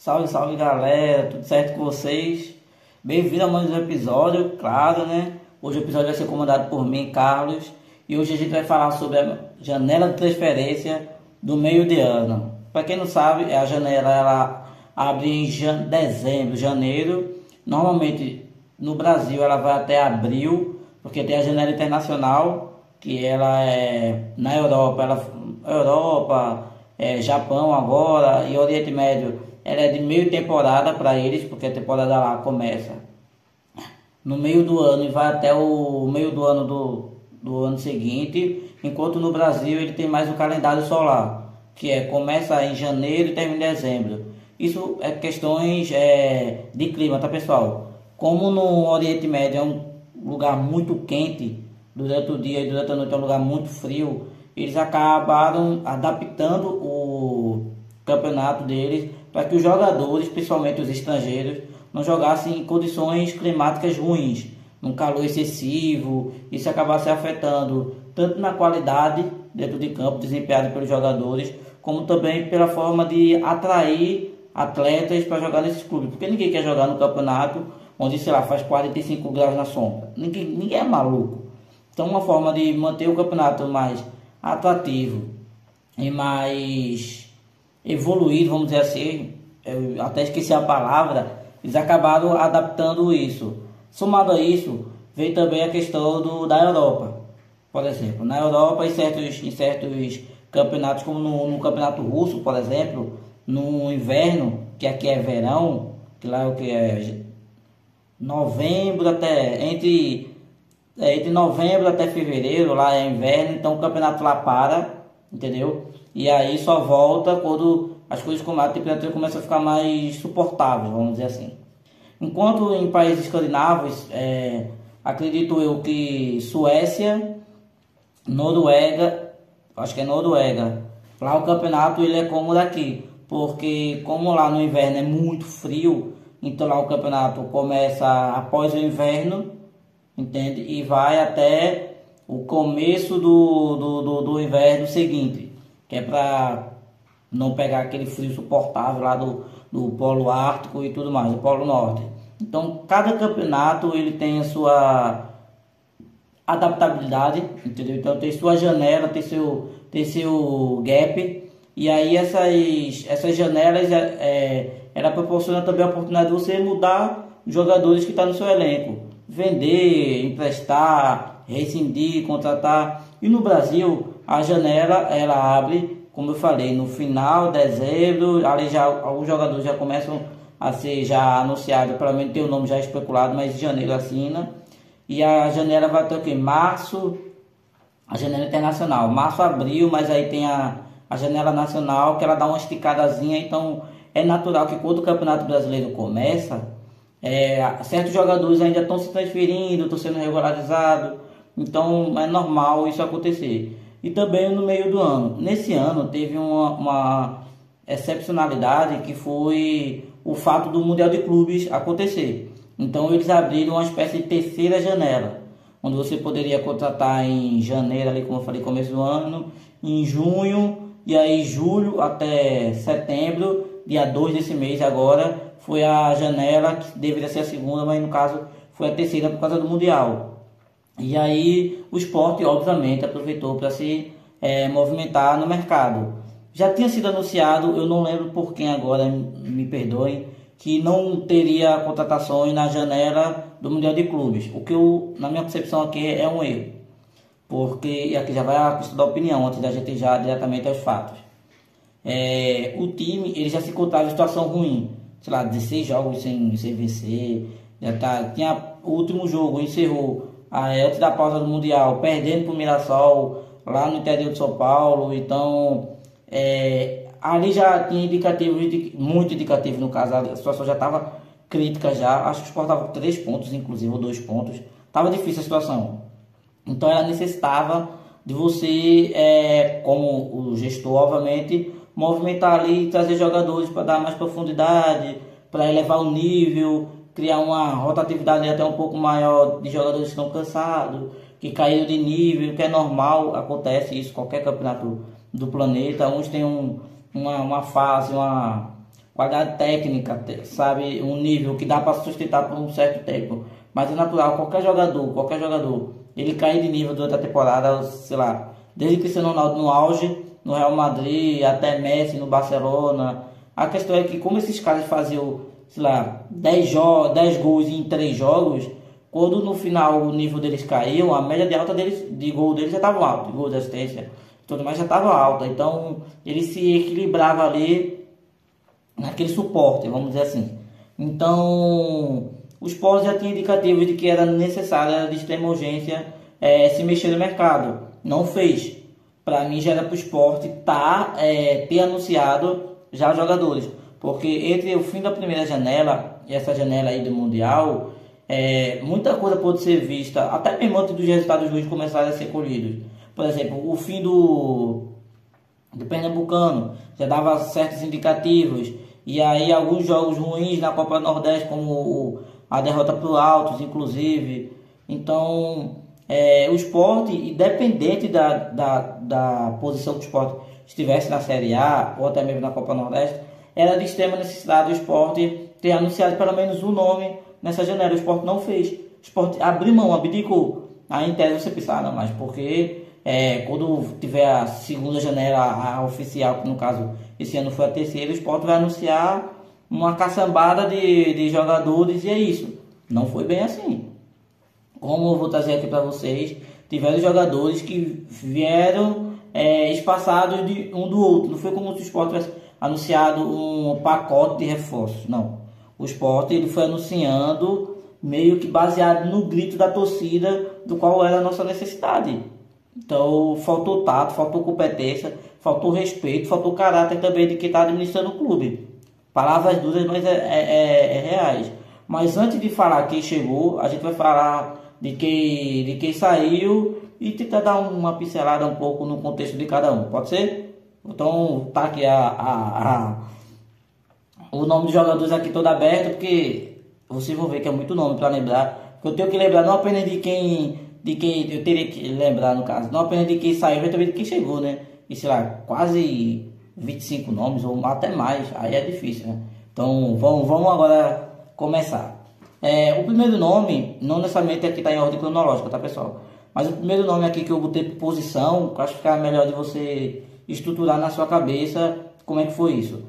Salve, salve galera, tudo certo com vocês? Bem-vindo a mais um episódio, claro, né? Hoje o episódio vai ser comandado por mim, Carlos, e hoje a gente vai falar sobre a janela de transferência do meio de ano. Para quem não sabe, a janela ela abre em dezembro, janeiro. Normalmente no Brasil ela vai até abril, porque tem a janela internacional, que ela é na Europa, Japão agora e Oriente Médio. Ela é de meio temporada para eles, porque a temporada lá começa no meio do ano e vai até o meio do ano do ano seguinte, enquanto no Brasil ele tem mais o calendário solar, que começa em janeiro e termina em dezembro. Isso é questões de clima, tá pessoal? Como no Oriente Médio é um lugar muito quente durante o dia e durante a noite é um lugar muito frio, eles acabaram adaptando o campeonato deles para que os jogadores, principalmente os estrangeiros, não jogassem em condições climáticas ruins, num calor excessivo. Isso acabasse afetando tanto na qualidade dentro de campo desempenhado pelos jogadores, como também pela forma de atrair atletas para jogar nesses clubes, porque ninguém quer jogar no campeonato onde, sei lá, faz 45 graus na sombra. Ninguém é maluco. Então, uma forma de manter o campeonato mais atrativo e mais evoluído, vamos dizer assim, eu até esqueci a palavra, eles acabaram adaptando isso. Somado a isso, veio também a questão da Europa. Por exemplo, na Europa, em certos campeonatos, como no campeonato russo, por exemplo, no inverno, que aqui é verão, que lá é o que é novembro até entre novembro até fevereiro, lá é inverno, então o campeonato lá para, entendeu? E aí só volta quando as coisas como a temperatura começa a ficar mais suportável, vamos dizer assim. Enquanto em países escandinavos, acredito eu que Suécia, Noruega, acho que é Noruega, lá o campeonato ele é como daqui, porque como lá no inverno é muito frio, então lá o campeonato começa após o inverno, entende? E vai até o começo do inverno seguinte, que é para não pegar aquele frio suportável lá do Polo Ártico e tudo mais, do Polo Norte. Então, cada campeonato ele tem a sua adaptabilidade, entendeu? Então, tem sua janela, tem seu gap, e aí essas janelas ela proporciona também a oportunidade de você mudar os jogadores que estão no seu elenco, vender, emprestar, rescindir, contratar. E no Brasil, a janela ela abre, como eu falei, no final de dezembro, ali já alguns jogadores já começam a ser já anunciados, pelo menos tem o nome já especulado, mas em janeiro assina. E a janela vai até o que? Março, a janela internacional, março, abril, mas aí tem a janela nacional que ela dá uma esticadazinha, então é natural que quando o Campeonato Brasileiro começa, certos jogadores ainda estão se transferindo, estão sendo regularizados, então é normal isso acontecer. E também no meio do ano. Nesse ano teve uma excepcionalidade que foi o fato do Mundial de Clubes acontecer. Então eles abriram uma espécie de terceira janela, onde você poderia contratar em janeiro, ali como eu falei, começo do ano, em junho, e aí julho até setembro, dia 2 desse mês agora, foi a janela que deveria ser a segunda, mas no caso foi a terceira por causa do Mundial. E aí o Sport, obviamente, aproveitou para se movimentar no mercado. Já tinha sido anunciado, eu não lembro por quem agora, me perdoem, que não teria contratações na janela do Mundial de Clubes. O que na minha concepção aqui é um erro. Porque, e aqui já vai a questão da opinião, antes da gente ir já diretamente aos fatos. O time, ele já se encontrava em situação ruim. Sei lá, 16 jogos sem vencer. Tinha o último jogo, encerrou antes da pausa do Mundial, perdendo para o Mirassol, lá no interior de São Paulo. Então, ali já tinha indicativo, muito indicativo no caso, a situação já estava crítica já. Acho que o Sport estava com 3 pontos, inclusive, ou 2 pontos. Estava difícil a situação. Então, ela necessitava de você, como o gestor, obviamente, movimentar ali, trazer jogadores para dar mais profundidade, para elevar o nível, criar uma rotatividade até um pouco maior de jogadores que estão cansados, que caíram de nível, que é normal, acontece isso em qualquer campeonato do planeta. Uns têm uma fase, qualidade técnica, sabe, um nível que dá para sustentar por um certo tempo. Mas é natural, qualquer jogador, ele cair de nível durante a temporada, sei lá, desde Cristiano Ronaldo no auge, no Real Madrid, até Messi no Barcelona. A questão é que como esses caras faziam, sei lá, 10 gols em 3 jogos, quando no final o nível deles caiu, a média de alta deles, de gol deles já estava alta, de gol de assistência, tudo mais já estava alta. Então ele se equilibrava ali naquele suporte, vamos dizer assim. Então os Sport já tinha indicativos de que era necessário, era de extrema urgência se mexer no mercado. Não fez. Para mim já era para o Sport ter anunciado já os jogadores. Porque entre o fim da primeira janela e essa janela aí do Mundial, muita coisa pode ser vista, até mesmo antes dos resultados ruins começarem a ser colhidos. Por exemplo, o fim do Pernambucano já dava certos indicativos. E aí alguns jogos ruins na Copa Nordeste, como a derrota para o Altos, inclusive. Então, o Sport, independente da posição que o Sport estivesse na Série A, ou até mesmo na Copa Nordeste, era de extrema necessidade o Sport ter anunciado pelo menos um nome nessa janela. O Sport não fez. O Sport abriu mão, abdicou. Aí em tese você pensa, não, mas porque quando tiver a segunda janela, a oficial, que no caso esse ano foi a terceira, o Sport vai anunciar uma caçambada de jogadores e é isso. Não foi bem assim. Como eu vou trazer aqui para vocês, tiveram jogadores que vieram espaçados de um do outro. Não foi como se o Sport tivesse anunciado um pacote de reforços, não. O Sport ele foi anunciando meio que baseado no grito da torcida do qual era a nossa necessidade. Então faltou tato, faltou competência, faltou respeito, faltou caráter também de quem está administrando o clube. Palavras duras, mas reais. Mas antes de falar quem chegou, a gente vai falar de quem saiu e tentar dar uma pincelada um pouco no contexto de cada um. Pode ser? Então tá aqui o nome dos jogadores aqui todo aberto, porque vocês vão ver que é muito nome para lembrar. Porque eu tenho que lembrar não apenas de quem eu teria que lembrar no caso, não apenas de quem saiu, mas também de quem chegou, né? E sei lá, quase 25 nomes ou até mais, aí é difícil, né? Então vamos agora começar. O primeiro nome, não necessariamente aqui está em ordem cronológica, tá pessoal? Mas o primeiro nome aqui que eu botei por posição, que eu acho que fica melhor de você estruturar na sua cabeça como é que foi isso.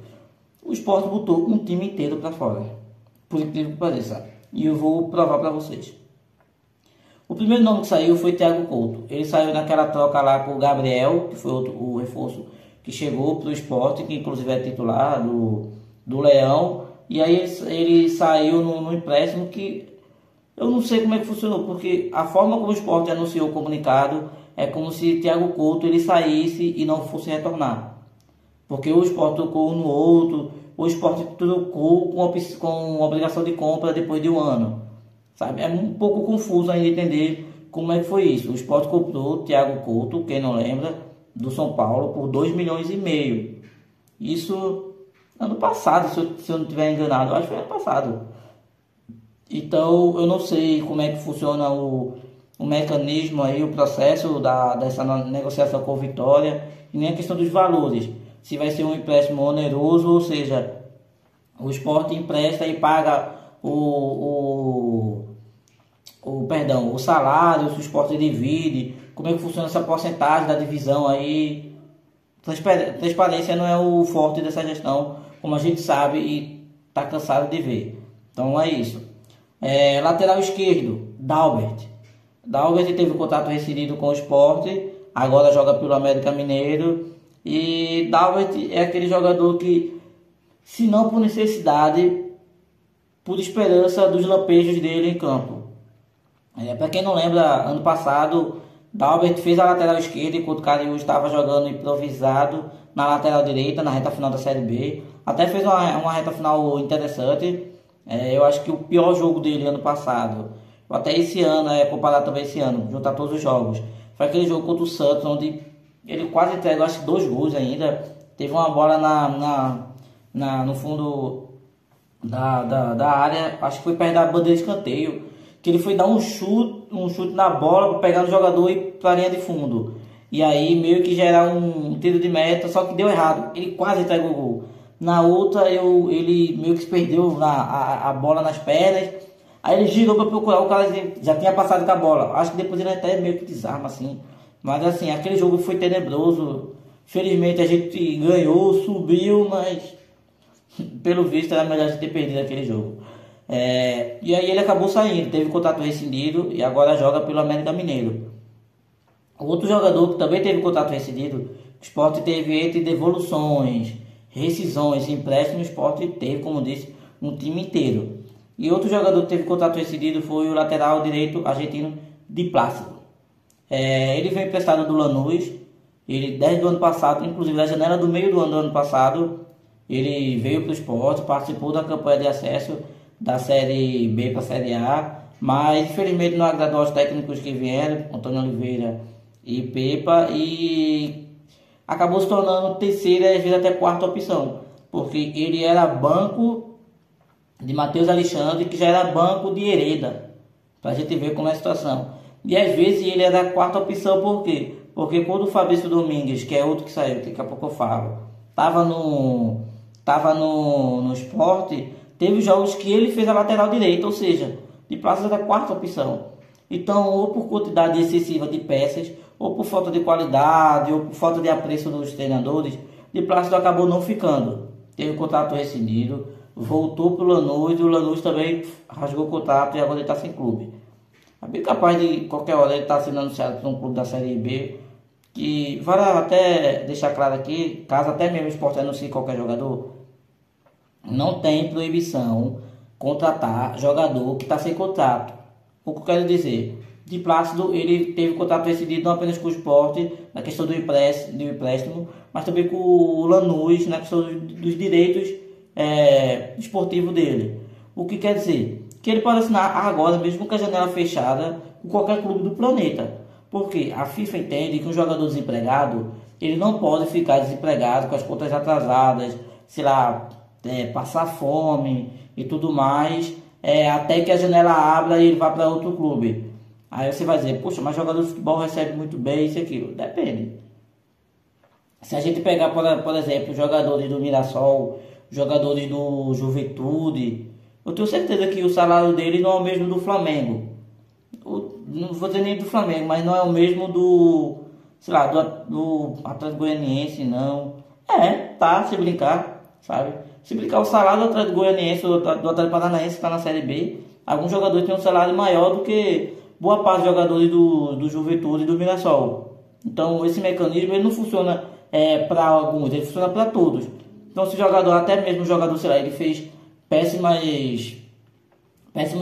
O Sport botou um time inteiro para fora, por incrível que pareça, e eu vou provar para vocês. O primeiro nome que saiu foi Thiago Couto. Ele saiu naquela troca lá com o Gabriel, que foi o reforço que chegou para o Sport, que inclusive é titular do Leão. E aí ele saiu no empréstimo que eu não sei como é que funcionou, porque a forma como o Sport anunciou o comunicado é como se Thiago Couto ele saísse e não fosse retornar. Porque o Sport trocou um no outro, o Sport trocou com obrigação de compra depois de um ano. Sabe? É um pouco confuso ainda entender como é que foi isso. O Sport comprou Thiago Couto, quem não lembra, do São Paulo, por 2,5 milhões. Isso ano passado, se eu não estiver enganado, eu acho que foi ano passado. Então eu não sei como é que funciona o mecanismo aí, o processo dessa negociação com o Vitória, e nem a questão dos valores. Se vai ser um empréstimo oneroso, ou seja, o Sport empresta e paga o salário, se o Sport divide, como é que funciona essa porcentagem da divisão aí. Transparência não é o forte dessa gestão, como a gente sabe e está cansado de ver. Então é isso. Lateral esquerdo, Dalbert. Dalbert teve o contrato rescindido com o Sport, agora joga pelo América Mineiro. E Dalbert é aquele jogador que, se não por necessidade, por esperança dos lampejos dele em campo. Para quem não lembra, ano passado Dalbert fez a lateral esquerda enquanto o Cariús estava jogando improvisado na lateral direita, na reta final da Série B. Até fez uma reta final interessante. Eu acho que o pior jogo dele ano passado, até esse ano, comparado também esse ano, juntar todos os jogos, foi aquele jogo contra o Santos, onde ele quase entregou, acho que 2 gols ainda. Teve uma bola no fundo da área, acho que foi perto da bandeira de escanteio, que ele foi dar um chute na bola para pegar o jogador e ir para a linha de fundo. E aí meio que gerar um tiro de meta, só que deu errado. Ele quase entregou o gol. Na outra ele meio que se perdeu a bola nas pernas. Aí ele girou para procurar, o cara já tinha passado com a bola. Acho que depois ele até meio que desarma assim. Mas assim, aquele jogo foi tenebroso. Felizmente a gente ganhou, subiu, mas pelo visto era melhor a gente ter perdido aquele jogo. E aí ele acabou saindo, teve contrato rescindido e agora joga pelo América Mineiro. Outro jogador que também teve contrato rescindido, o Sport teve entre devoluções, rescisões, empréstimos, o Sport teve, como disse, um time inteiro. E outro jogador que teve contrato rescindido foi o lateral direito argentino Di Plácido. Ele veio emprestado do Lanús, ele desde o ano passado, inclusive na janela do meio do ano passado, ele veio para o Sport, participou da campanha de acesso da Série B para a Série A, mas infelizmente não agradou aos técnicos que vieram, Antônio Oliveira e Pepa, e acabou se tornando terceira e às vezes até quarta opção, porque ele era banco de Matheus Alexandre, que já era banco de Hereda, para a gente ver como é a situação. E às vezes ele era a quarta opção, por quê? Porque quando o Fabrício Domingues, que é outro que saiu, que daqui a pouco eu falo, estava no Sport, teve jogos que ele fez a lateral direita, ou seja, de Plácido era a quarta opção. Então, ou por quantidade excessiva de peças, ou por falta de qualidade, ou por falta de apreço dos treinadores, de Plácido acabou não ficando. Teve o contrato rescindido, voltou para o Lanús, e o Lanús também rasgou o contrato e agora ele está sem clube. É bem capaz de qualquer hora ele estar sendo anunciado para um clube da Série B, que vale até deixar claro aqui, caso até mesmo o Sport anuncie qualquer jogador, não tem proibição contratar jogador que está sem contrato. O que eu quero dizer? Di Plácido, ele teve contrato rescindido não apenas com o Sport, na questão do empréstimo, mas também com o Lanús, na questão dos direitos esportivos dele. O que quer dizer? Que ele pode assinar agora, mesmo com a janela fechada, com qualquer clube do planeta. Porque a FIFA entende que um jogador desempregado, ele não pode ficar desempregado com as contas atrasadas, sei lá, passar fome e tudo mais, até que a janela abra e ele vá para outro clube. Aí você vai dizer, poxa, mas jogador de futebol recebe muito bem, isso e aquilo. Depende. Se a gente pegar, por exemplo, jogadores do Mirassol, jogadores do Juventude, eu tenho certeza que o salário dele não é o mesmo do Flamengo. Não vou dizer nem do Flamengo, mas não é o mesmo do, sei lá, do Atlético Goianiense, não. Tá, se brincar, sabe? Se brincar o salário do Atlético Goianiense, do Atlético Paranaense que está na Série B, alguns jogadores têm um salário maior do que boa parte dos jogadores do Juventude e do Mirassol. Então esse mecanismo ele não funciona para alguns, ele funciona para todos. Então se o jogador, até mesmo o jogador, sei lá, ele fez péssimos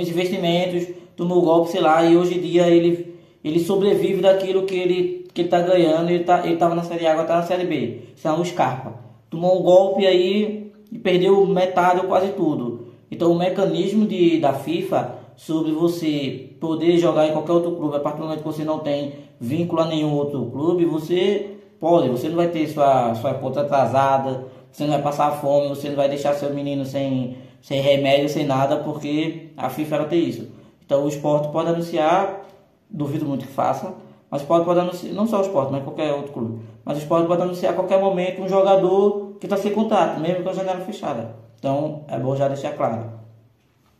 investimentos, tomou golpe, sei lá, e hoje em dia ele sobrevive daquilo que ele está ganhando, ele estava na Série A, agora está na Série B. Isso é um Scarpa. Tomou um golpe aí e perdeu metade ou quase tudo. Então o mecanismo da FIFA sobre você poder jogar em qualquer outro clube, a partir do momento que você não tem vínculo a nenhum outro clube, você não vai ter sua conta atrasada, você não vai passar fome, você não vai deixar seu menino sem remédio, sem nada, porque a FIFA ela tem isso. Então o Sport pode anunciar, duvido muito que faça, mas pode anunciar, não só o Sport, mas qualquer outro clube, mas o Sport pode anunciar a qualquer momento um jogador que está sem contrato, mesmo com a janela fechada. Então é bom já deixar claro.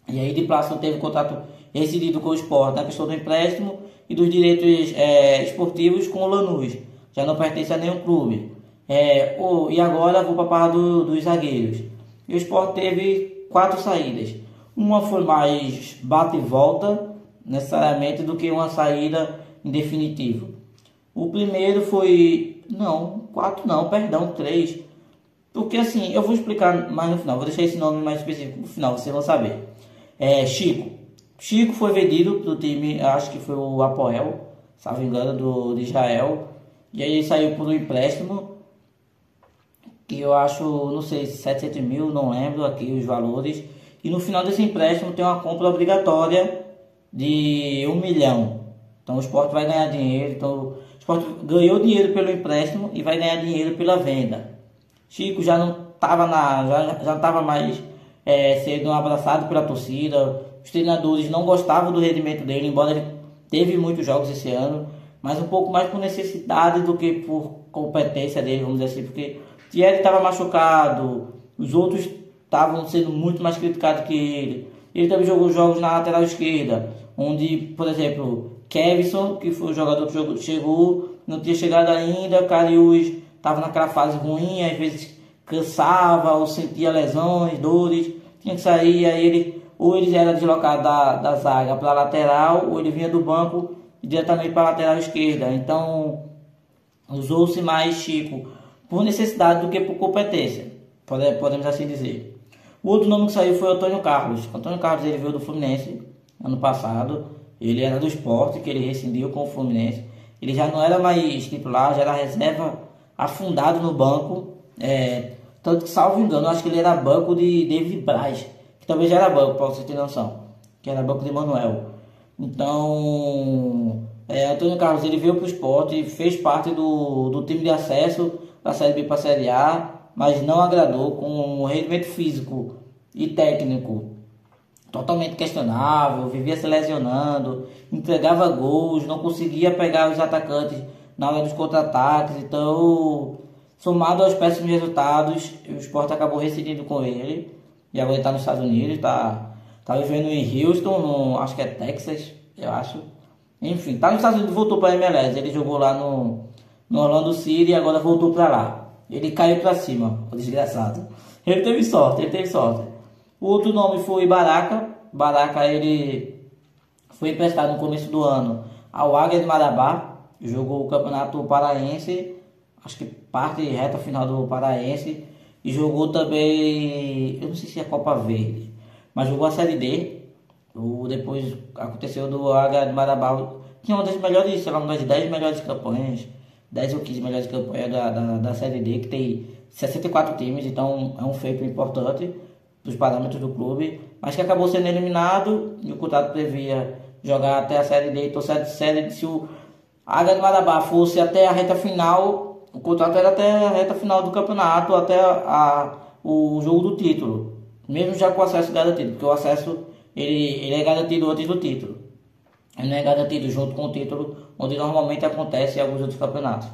E aí Di Plácido teve contrato rescindido com o Sport na questão do empréstimo e dos direitos esportivos com o Lanús. Já não pertence a nenhum clube. E agora vou para a parte dos zagueiros. E o Sport teve 4 saídas. Uma foi mais bate e volta, necessariamente, do que uma saída em definitivo. O primeiro foi... Não, 4 não, perdão, 3. Porque assim, eu vou explicar mais no final. Vou deixar esse nome mais específico no final, vocês vão saber. Chico foi vendido do time, acho que foi o Apoel, se não me engano, de Israel. E aí ele saiu por um empréstimo, que eu acho, não sei, 700 mil, não lembro aqui os valores. E no final desse empréstimo tem uma compra obrigatória de 1 milhão. Então o Sport vai ganhar dinheiro. Então o Sport ganhou dinheiro pelo empréstimo e vai ganhar dinheiro pela venda. Chico já não estava mais sendo abraçado pela torcida. Os treinadores não gostavam do rendimento dele, embora ele teve muitos jogos esse ano, mas um pouco mais por necessidade do que por competência dele, vamos dizer assim, porque Thierry estava machucado, Os outros estavam sendo muito mais criticados que ele. Ele também jogou jogos na lateral esquerda, onde, por exemplo, Kevson, que foi o jogador que chegou, não tinha chegado ainda, Karius estava naquela fase ruim, às vezes cansava ou sentia lesões, dores, tinha que sair, aí ele era deslocado da zaga para a lateral, ou ele vinha do banco diretamente para a lateral esquerda. Então usou-se mais Chico por necessidade do que por competência, podemos assim dizer. O outro nome que saiu foi Antônio Carlos. Antônio Carlos, ele veio do Fluminense ano passado, ele era do Sport, que ele rescindiu com o Fluminense. Ele já não era mais titular, já era reserva, afundado no banco, tanto que, salvo engano, acho que ele era banco de David Braz, que também já era banco, para você ter noção, que era banco de Manuel. Então, Antônio Carlos, ele veio para o Sport, fez parte do time de acesso da Série B para a Série A, mas não agradou, com um rendimento físico e técnico totalmente questionável, vivia se lesionando, entregava gols, não conseguia pegar os atacantes na hora dos contra-ataques. Então, somado aos péssimos resultados, o Sport acabou rescindindo com ele, e agora ele está nos Estados Unidos, está vivendo em Houston, acho que é Texas, eu acho. Enfim, está nos Estados Unidos, voltou para a MLS, ele jogou lá no Orlando City e agora voltou para lá. Ele caiu para cima, o desgraçado. Ele teve sorte. O outro nome foi Baraka. Baraka, ele foi emprestado no começo do ano ao Águia de Marabá. Jogou o Campeonato Paraense, acho que parte reta final do Paraense. E jogou também, eu não sei se é a Copa Verde, mas jogou a Série D. Depois aconteceu do Águia de Marabá. Tinha uma das melhores, sei lá, uma das 10 melhores campanhas, 10 ou 15 melhores campanhas da Série D, que tem 64 times, então é um feito importante dos parâmetros do clube, mas que acabou sendo eliminado, e o contrato previa jogar até a Série D. Então, se o Águia de Marabá fosse até a reta final, o contrato era até a reta final do campeonato, até o jogo do título, mesmo já com o acesso garantido, porque o acesso ele é garantido antes do título. Ele não é garantido junto com o título, onde normalmente acontece em alguns outros campeonatos.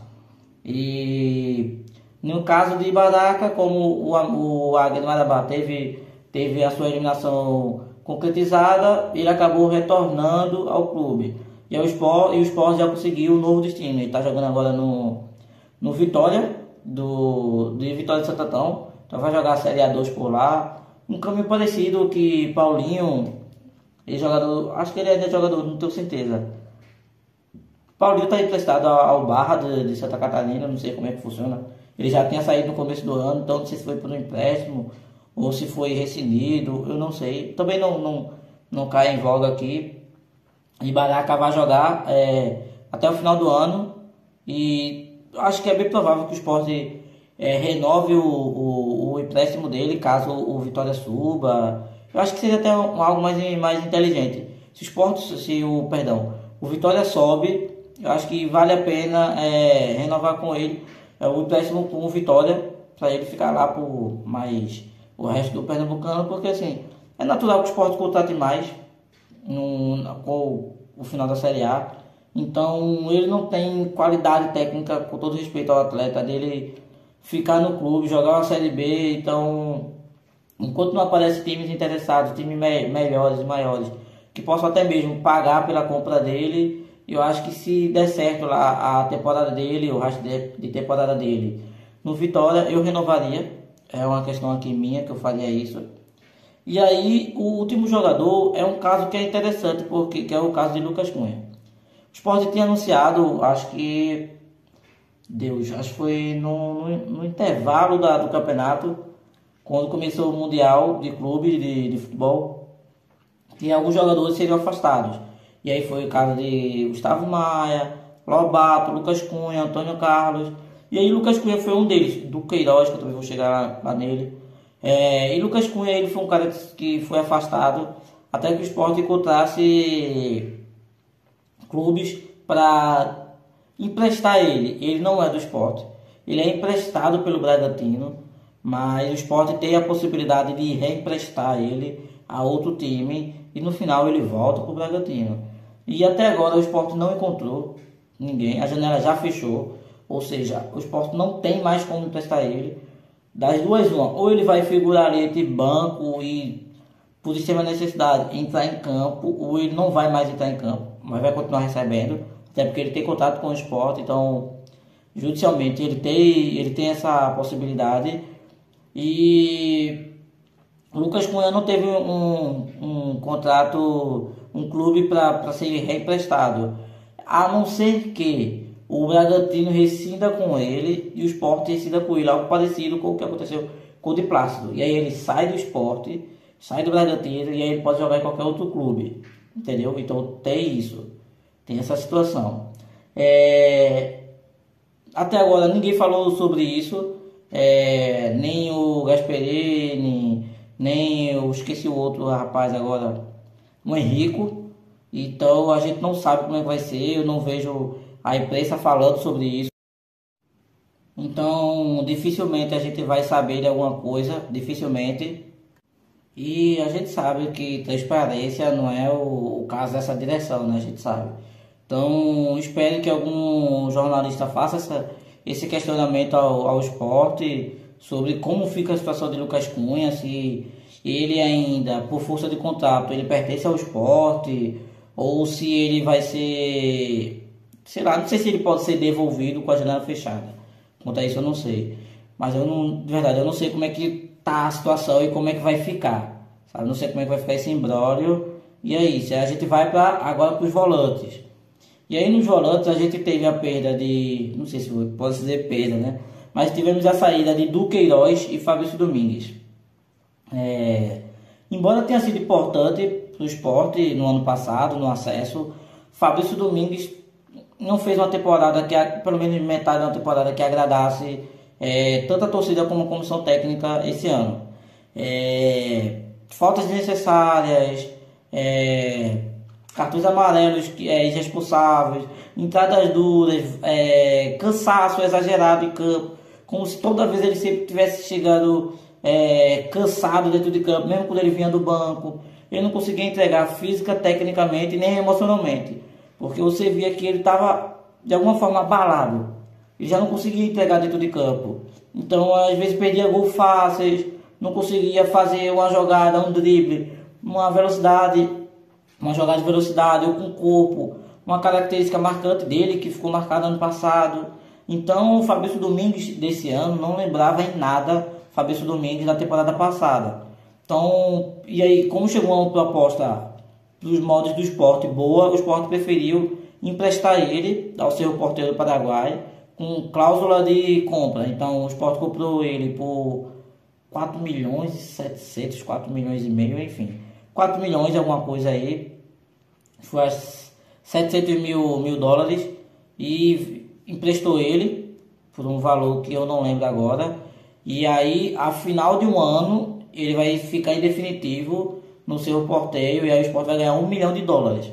E no caso de Baraka, como o Águia de Marabá teve a sua eliminação concretizada, ele acabou retornando ao clube. E o Sport já conseguiu um novo destino. Ele está jogando agora no Vitória, de Vitória de Santo Antão. Então vai jogar a Série A2 por lá. Um caminho parecido que Paulinho, jogador, acho que ele ainda é jogador, não tenho certeza. Paulinho está emprestado ao Barra de Santa Catarina, não sei como é que funciona. Ele já tinha saído no começo do ano, então não sei se foi por um empréstimo ou se foi rescindido, eu não sei. Também não cai em voga aqui. E Baraka vai jogar até o final do ano, e acho que é bem provável que o Sport renove o empréstimo dele, caso o Vitória suba. Eu acho que seria até algo mais inteligente. O Vitória sobe, eu acho que vale a pena renovar com ele o empréstimo com o Vitória, para ele ficar lá por mais o resto do Pernambucano, porque assim, é natural que o Sport contrate mais com o final da Série A. Então ele não tem qualidade técnica, com todo respeito ao atleta, dele ficar no clube, jogar uma Série B. Então, enquanto não aparecem times interessados, times melhores e maiores, que possam até mesmo pagar pela compra dele, eu acho que se der certo lá a temporada dele, o resto de temporada dele no Vitória, eu renovaria. É uma questão aqui minha, que eu faria isso. E aí, o último jogador é um caso que é interessante, porque que é o caso de Lucas Cunha. O Sport tinha anunciado, acho que foi no intervalo do campeonato, quando começou o Mundial de Clubes de Futebol, que alguns jogadores seriam afastados. E aí foi o caso de Gustavo Maia, Lobato, Lucas Cunha, Antônio Carlos. E aí Lucas Cunha foi um deles, do Queiroz, que eu também vou chegar lá nele. E Lucas Cunha, ele foi um cara que foi afastado até que o Sport encontrasse clubes para emprestar ele. Ele não é do Sport, ele é emprestado pelo Bragantino, mas o Sport tem a possibilidade de reemprestar ele a outro time e no final ele volta para o Bragantino. E até agora o Sport não encontrou ninguém, a janela já fechou, ou seja, o Sport não tem mais como emprestar ele. Das duas, uma, ou ele vai figurar ali entre banco e, por extrema necessidade, entrar em campo, ou ele não vai mais entrar em campo, mas vai continuar recebendo, até porque ele tem contato com o esporte, então judicialmente ele tem essa possibilidade. E Lucas Cunha não teve um contrato, um clube para ser reemprestado, a não ser que o Bragantino rescinda com ele e o Sport rescinda com ele, algo parecido com o que aconteceu com o de Plácido. E aí ele sai do Sport, sai do Bragantino e aí ele pode jogar em qualquer outro clube, entendeu? Então tem isso, tem essa situação. Até agora ninguém falou sobre isso, nem o Gasperini, nem eu esqueci o outro rapaz agora, o Henrico. Então a gente não sabe como é que vai ser, eu não vejo a imprensa falando sobre isso. Então dificilmente a gente vai saber de alguma coisa, dificilmente. E a gente sabe que transparência não é o caso dessa direção, né? A gente sabe. Então espero que algum jornalista faça esse questionamento ao esporte sobre como fica a situação de Lucas Cunha, se ele ainda, por força de contrato, ele pertence ao esporte, ou se ele vai ser, sei lá, não sei se ele pode ser devolvido com a janela fechada. Quanto a isso eu não sei. Mas eu não, de verdade, eu não sei como é que tá a situação e como é que vai ficar. Sabe? Não sei como é que vai ficar esse imbróglio. E é isso, a gente vai agora para os volantes. E aí nos volantes a gente teve a perda de, não sei se pode dizer perda, né? Mas tivemos a saída de Duqueiroz e Fabrício Domingues. Embora tenha sido importante para o esporte no ano passado, no acesso, Fabrício Domingues não fez uma temporada que, pelo menos metade de uma temporada que agradasse tanto a torcida como a comissão técnica esse ano. Faltas desnecessárias, cartões amarelos irresponsáveis, entradas duras, cansaço exagerado em campo, como se toda vez ele sempre tivesse chegado cansado dentro de campo, mesmo quando ele vinha do banco. Ele não conseguia entregar física, tecnicamente, nem emocionalmente, porque você via que ele estava de alguma forma abalado, ele já não conseguia entregar dentro de campo. Então às vezes perdia gols fáceis, não conseguia fazer uma jogada, um drible, uma jogada de velocidade ou com o corpo, uma característica marcante dele que ficou marcada ano passado. Então o Fabrício Domingues desse ano não lembrava em nada Fabrício Domingues da temporada passada. Então, e aí, como chegou uma proposta dos moldes do esporte boa, o esporte preferiu emprestar ele ao seu porteiro do Paraguai com cláusula de compra. Então o esporte comprou ele por 4 milhões e 700, 4 milhões e meio, enfim, 4 milhões alguma coisa aí, foi 700 mil dólares, e emprestou ele por um valor que eu não lembro agora. E aí, a final de um ano, ele vai ficar em definitivo no seu porteio, e aí o Sport vai ganhar 1 milhão de dólares.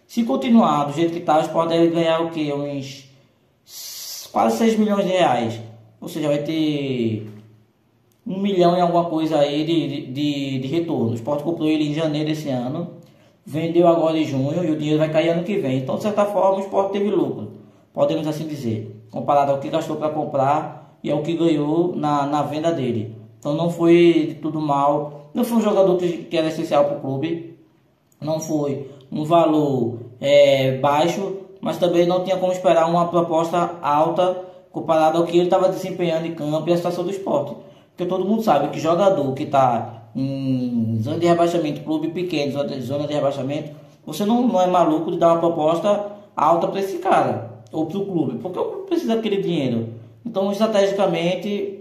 Se continuar do jeito que está, o Sport deve ganhar o que? Uns quase 6 milhões de reais. Ou seja, vai ter 1 milhão e alguma coisa aí de retorno. O Sport comprou ele em janeiro desse ano, vendeu agora em junho, e o dinheiro vai cair ano que vem. Então, de certa forma, o Sport teve lucro, podemos assim dizer, comparado ao que gastou para comprar e ao que ganhou na venda dele. Então não foi de tudo mal, não foi um jogador que era essencial para o clube, não foi um valor baixo, mas também não tinha como esperar uma proposta alta comparado ao que ele estava desempenhando em campo e a situação do esporte. Porque todo mundo sabe que jogador que está em zona de rebaixamento, clube pequeno, zona de rebaixamento, você não é maluco de dar uma proposta alta para esse cara ou para o clube, porque o clube precisa daquele dinheiro. Então, estrategicamente,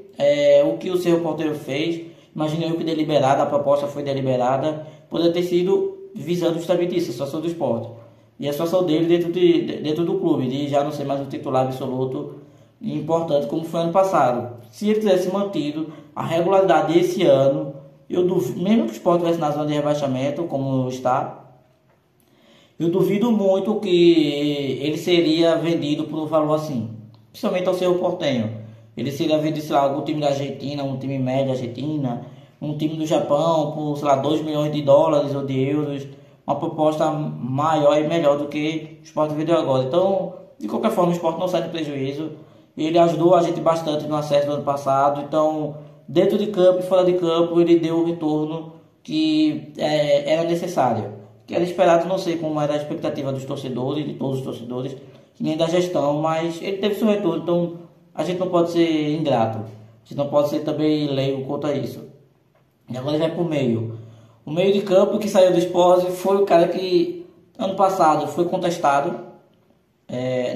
o que o seu porteiro fez, imaginei que deliberada, a proposta foi deliberada, poderia ter sido visando justamente isso, a situação do esporte e a situação dele dentro do clube, de já não ser mais um titular absoluto e importante como foi ano passado. Se ele tivesse mantido a regularidade desse ano, eu duvido, mesmo que o Sport estivesse na zona de rebaixamento, como está, eu duvido muito que ele seria vendido por um valor assim, principalmente ao seu portenho. Ele seria vendido, sei lá, algum time da Argentina, um time médio da Argentina, um time do Japão por, sei lá, 2 milhões de dólares ou de euros, uma proposta maior e melhor do que o Sport vendeu agora. Então, de qualquer forma, o Sport não sai do prejuízo. ele ajudou a gente bastante no acesso do ano passado. Então, dentro de campo e fora de campo, ele deu o retorno que era necessário, que era esperado. Não sei como era a expectativa dos torcedores, de todos os torcedores, nem da gestão, mas ele teve seu retorno. Então, a gente não pode ser ingrato, a gente não pode ser também leigo quanto a isso. E agora ele vai para o meio. O meio de campo que saiu do Sport foi o cara que ano passado foi contestado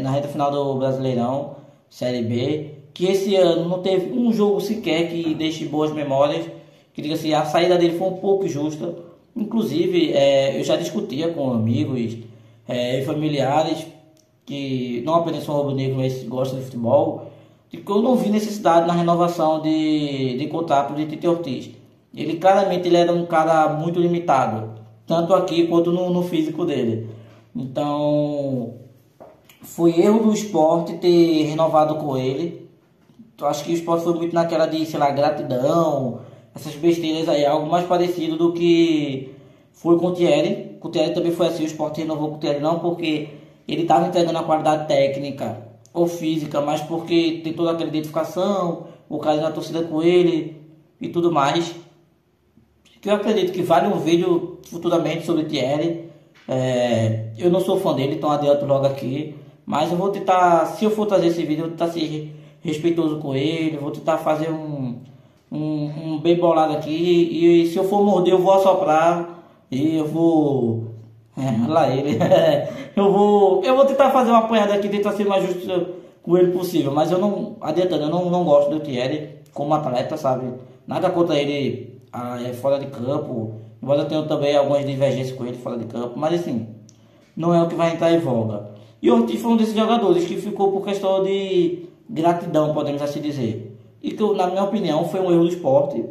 na reta final do Brasileirão Série B, que esse ano não teve um jogo sequer que deixe boas memórias, que diga assim, a saída dele foi um pouco justa. Inclusive, eu já discutia com amigos e familiares que não apenas são rubro-negros, mas gostam de futebol, de que eu não vi necessidade na renovação de contrato de Tite Ortiz. Ele claramente ele era um cara muito limitado, tanto aqui quanto no físico dele. Então, foi erro do Sport ter renovado com ele. Eu acho que o Sport foi muito naquela de, sei lá, gratidão, essas besteiras aí, algo mais parecido do que foi com o Thierry. Com o Thierry também foi assim, o Sport renovou com o Thierry não porque ele estava entregando a qualidade técnica ou física, mas porque tem toda aquela identificação, o cara na torcida com ele e tudo mais. Que eu acredito que vale um vídeo futuramente sobre Thierry. Eu não sou fã dele, então adianto logo aqui. Mas eu vou tentar, se eu for trazer esse vídeo, eu vou tentar ser respeitoso com ele. Vou tentar fazer um bem bolado aqui. E se eu for morder, eu vou assoprar. E eu vou... lá ele. eu vou tentar fazer uma apanhada aqui, tentar ser mais justo com ele possível. Mas eu não, adiantando, eu não gosto do Thierry como atleta, sabe? Nada contra ele fora de campo, embora eu tenha também algumas divergências com ele fora de campo, mas assim, não é o que vai entrar em voga. E o Ortiz foi um desses jogadores que ficou por questão de gratidão, podemos assim dizer, e que na minha opinião foi um erro do Sport,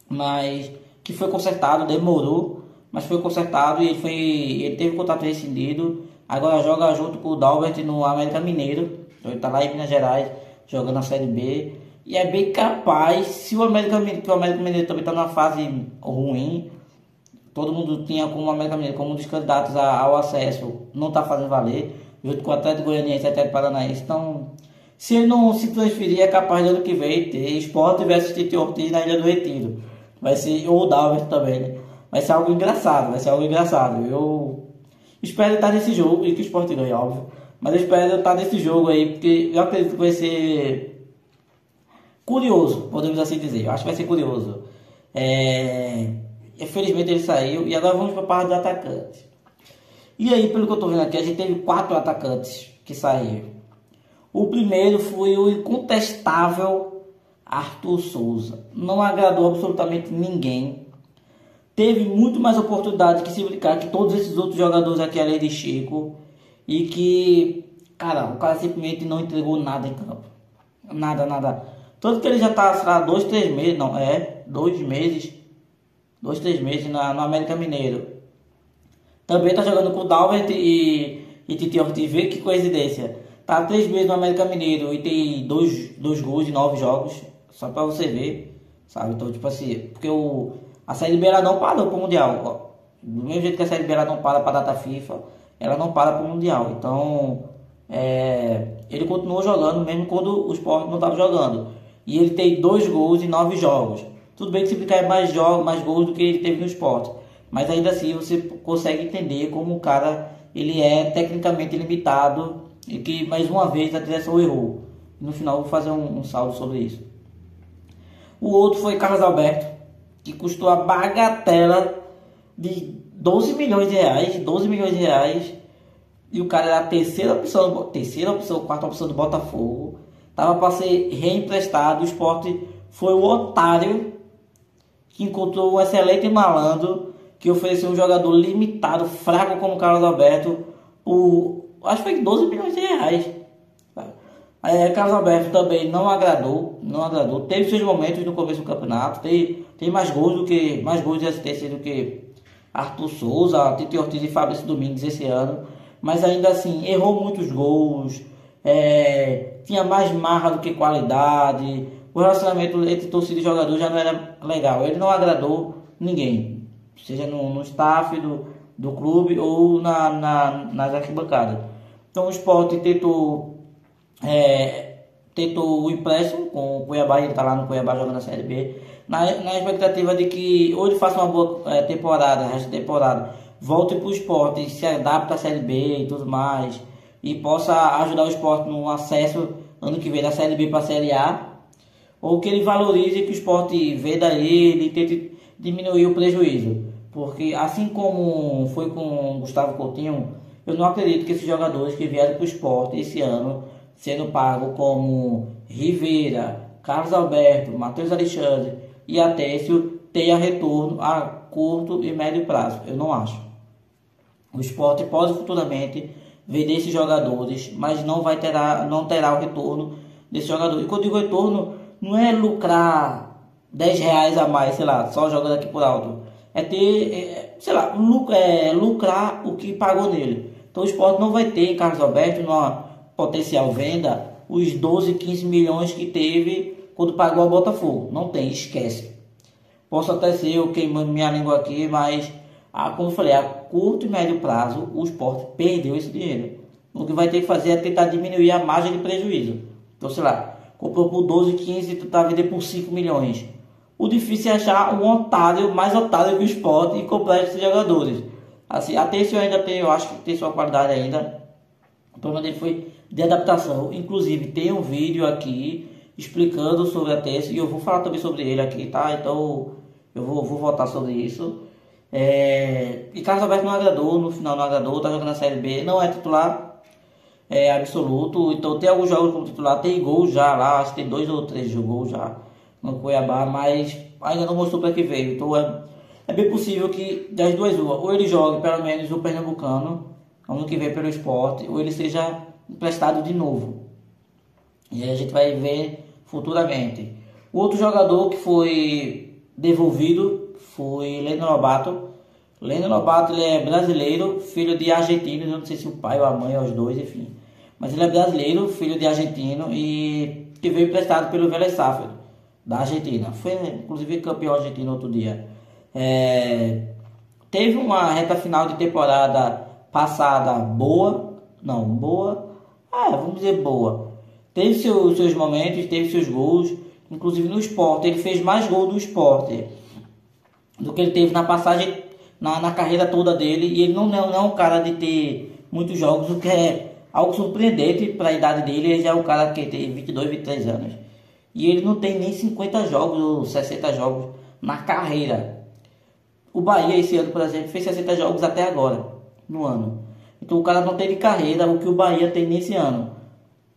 mas que foi consertado, demorou, mas foi consertado e ele teve o contrato rescindido. Agora joga junto com o Dalbert no América Mineiro, então ele está lá em Minas Gerais jogando na Série B. E é bem capaz, se o América Mineiro também está numa fase ruim, todo mundo tinha como o América Mineiro como um dos candidatos ao acesso, não está fazendo valer, junto com o Atlético Goianiense e Atlético Paranaense. Então, se ele não se transferir, é capaz de ano que vem ter Sport versus Tite Ortiz na Ilha do Retiro. Vai ser, ou o Dalvert também, né? Vai ser algo engraçado, Eu espero estar nesse jogo, e que o Sport ganhe, óbvio. Mas eu espero estar nesse jogo aí, porque eu acredito que vai ser curioso, podemos assim dizer. Eu acho que vai ser curioso. Infelizmente ele saiu. E agora vamos para a parte dos atacantes. E aí, pelo que eu estou vendo aqui, a gente teve 4 atacantes que saíram. O primeiro foi o incontestável Arthur Souza. Não agradou absolutamente ninguém. Teve muito mais oportunidade que se brincar que todos esses outros jogadores aqui, além de Chico. E que, cara, o cara simplesmente não entregou nada em campo. Nada. Tanto que ele já tá, sei lá, 2, 3 meses, não, 2 meses, 2, 3 meses no América Mineiro. Também tá jogando com o Dalbert e Tite Ortiz, vê que coincidência. Tá 3 meses no América Mineiro e tem 2 gols de 9 jogos, só pra você ver, sabe? Então, tipo assim, porque a Série B ela não parou pro Mundial, ó. Do mesmo jeito que a Série B ela não para pra data FIFA, ela não para pro Mundial. Então, ele continuou jogando mesmo quando o Sport não estava jogando. E ele tem 2 gols em 9 jogos. Tudo bem que se ficar mais gols do que ele teve no Sport. Mas ainda assim você consegue entender como o cara ele é tecnicamente limitado. E que mais uma vez a direção errou. No final eu vou fazer um saldo sobre isso. O outro foi Carlos Alberto, que custou a bagatela de 12 milhões de reais. E o cara era a terceira opção, quarta opção do Botafogo. Tava para ser reemprestado. O Sport foi o otário que encontrou um excelente malandro que ofereceu um jogador limitado, fraco como o Carlos Alberto, acho que foi 12 milhões de reais. Carlos Alberto também não agradou. Teve seus momentos no começo do campeonato. Tem mais gols de assistência do que Arthur Souza, Tite Ortiz e Fabrício Domingues esse ano. Mas ainda assim, errou muitos gols. Tinha mais marra do que qualidade. O relacionamento entre torcida e jogador já não era legal. Ele não agradou ninguém, seja no staff do clube ou nas arquibancadas. Então o Sport tentou tentou o empréstimo com o Cuiabá, ele está lá no Cuiabá jogando a Série B, na expectativa de que ou ele faça uma boa temporada, resto da temporada, volte para o Sport e se adapte à Série B e tudo mais, e possa ajudar o Sport no acesso ano que vem da Série B para a Série A, ou que ele valorize que o Sport venda ele e tente diminuir o prejuízo. Porque assim como foi com o Gustavo Coutinho, eu não acredito que esses jogadores que vieram para o Sport esse ano, sendo pago como Rivera, Carlos Alberto, Matheus Alexandre e Atécio, tenha retorno a curto e médio prazo. Eu não acho. O Sport pode futuramente vender esses jogadores, mas não terá o retorno desse jogador. E quando eu digo retorno, não é lucrar R$ 10 a mais, sei lá, só jogando aqui por alto. É ter, sei lá, lucrar o que pagou nele. Então o Sport não vai ter em Carlos Alberto, numa potencial venda, os 12, 15 milhões que teve quando pagou ao Botafogo. Não tem, esquece. Posso até ser eu queimando minha língua aqui, mas como eu falei, a curto e médio prazo o Sport perdeu esse dinheiro. O que vai ter que fazer é tentar diminuir a margem de prejuízo. Então, sei lá, comprou por 12, 15 e tentar vender por 5 milhões. O difícil é achar um otário, mais otário que o Sport e comprar esses jogadores. Assim, até esse eu ainda tenho, eu acho que tem sua qualidade ainda. O problema dele foi de adaptação. Inclusive, tem um vídeo aqui explicando sobre a Tess e eu vou falar também sobre ele aqui, tá? Então, eu vou voltar sobre isso. E Carlos Alberto não agradou, no final não agradou, tá jogando na Série B, não é titular absoluto. Então, tem alguns jogos como titular, tem gol já lá, acho que tem 2 ou 3 gols já no Cuiabá, mas ainda não mostrou para que veio. Então, é bem possível que das duas ou ele jogue pelo menos o Pernambucano ano que vem pelo Sport, ou ele seja emprestado de novo. E aí a gente vai ver futuramente. O outro jogador que foi devolvido foi Leno Lobato. Leno Lobato, ele é brasileiro, filho de argentino, eu não sei se o pai ou a mãe, ou os dois, enfim. Mas ele é brasileiro, filho de argentino e que veio emprestado pelo Vélez Sarsfield, da Argentina. Foi inclusive campeão argentino outro dia. Teve uma reta final de temporada passada boa, vamos dizer boa. Teve seus momentos, teve seus gols, inclusive no Sport, ele fez mais gols do Sport do que ele teve na passagem, na carreira toda dele, e ele não é um cara de ter muitos jogos, o que é algo surpreendente para a idade dele. Ele já é um cara que tem 22, 23 anos, e ele não tem nem 50 jogos ou 60 jogos na carreira. O Bahia esse ano, por exemplo, fez 60 jogos até agora, no ano. Então o cara não teve carreira, o que o Bahia tem nesse ano.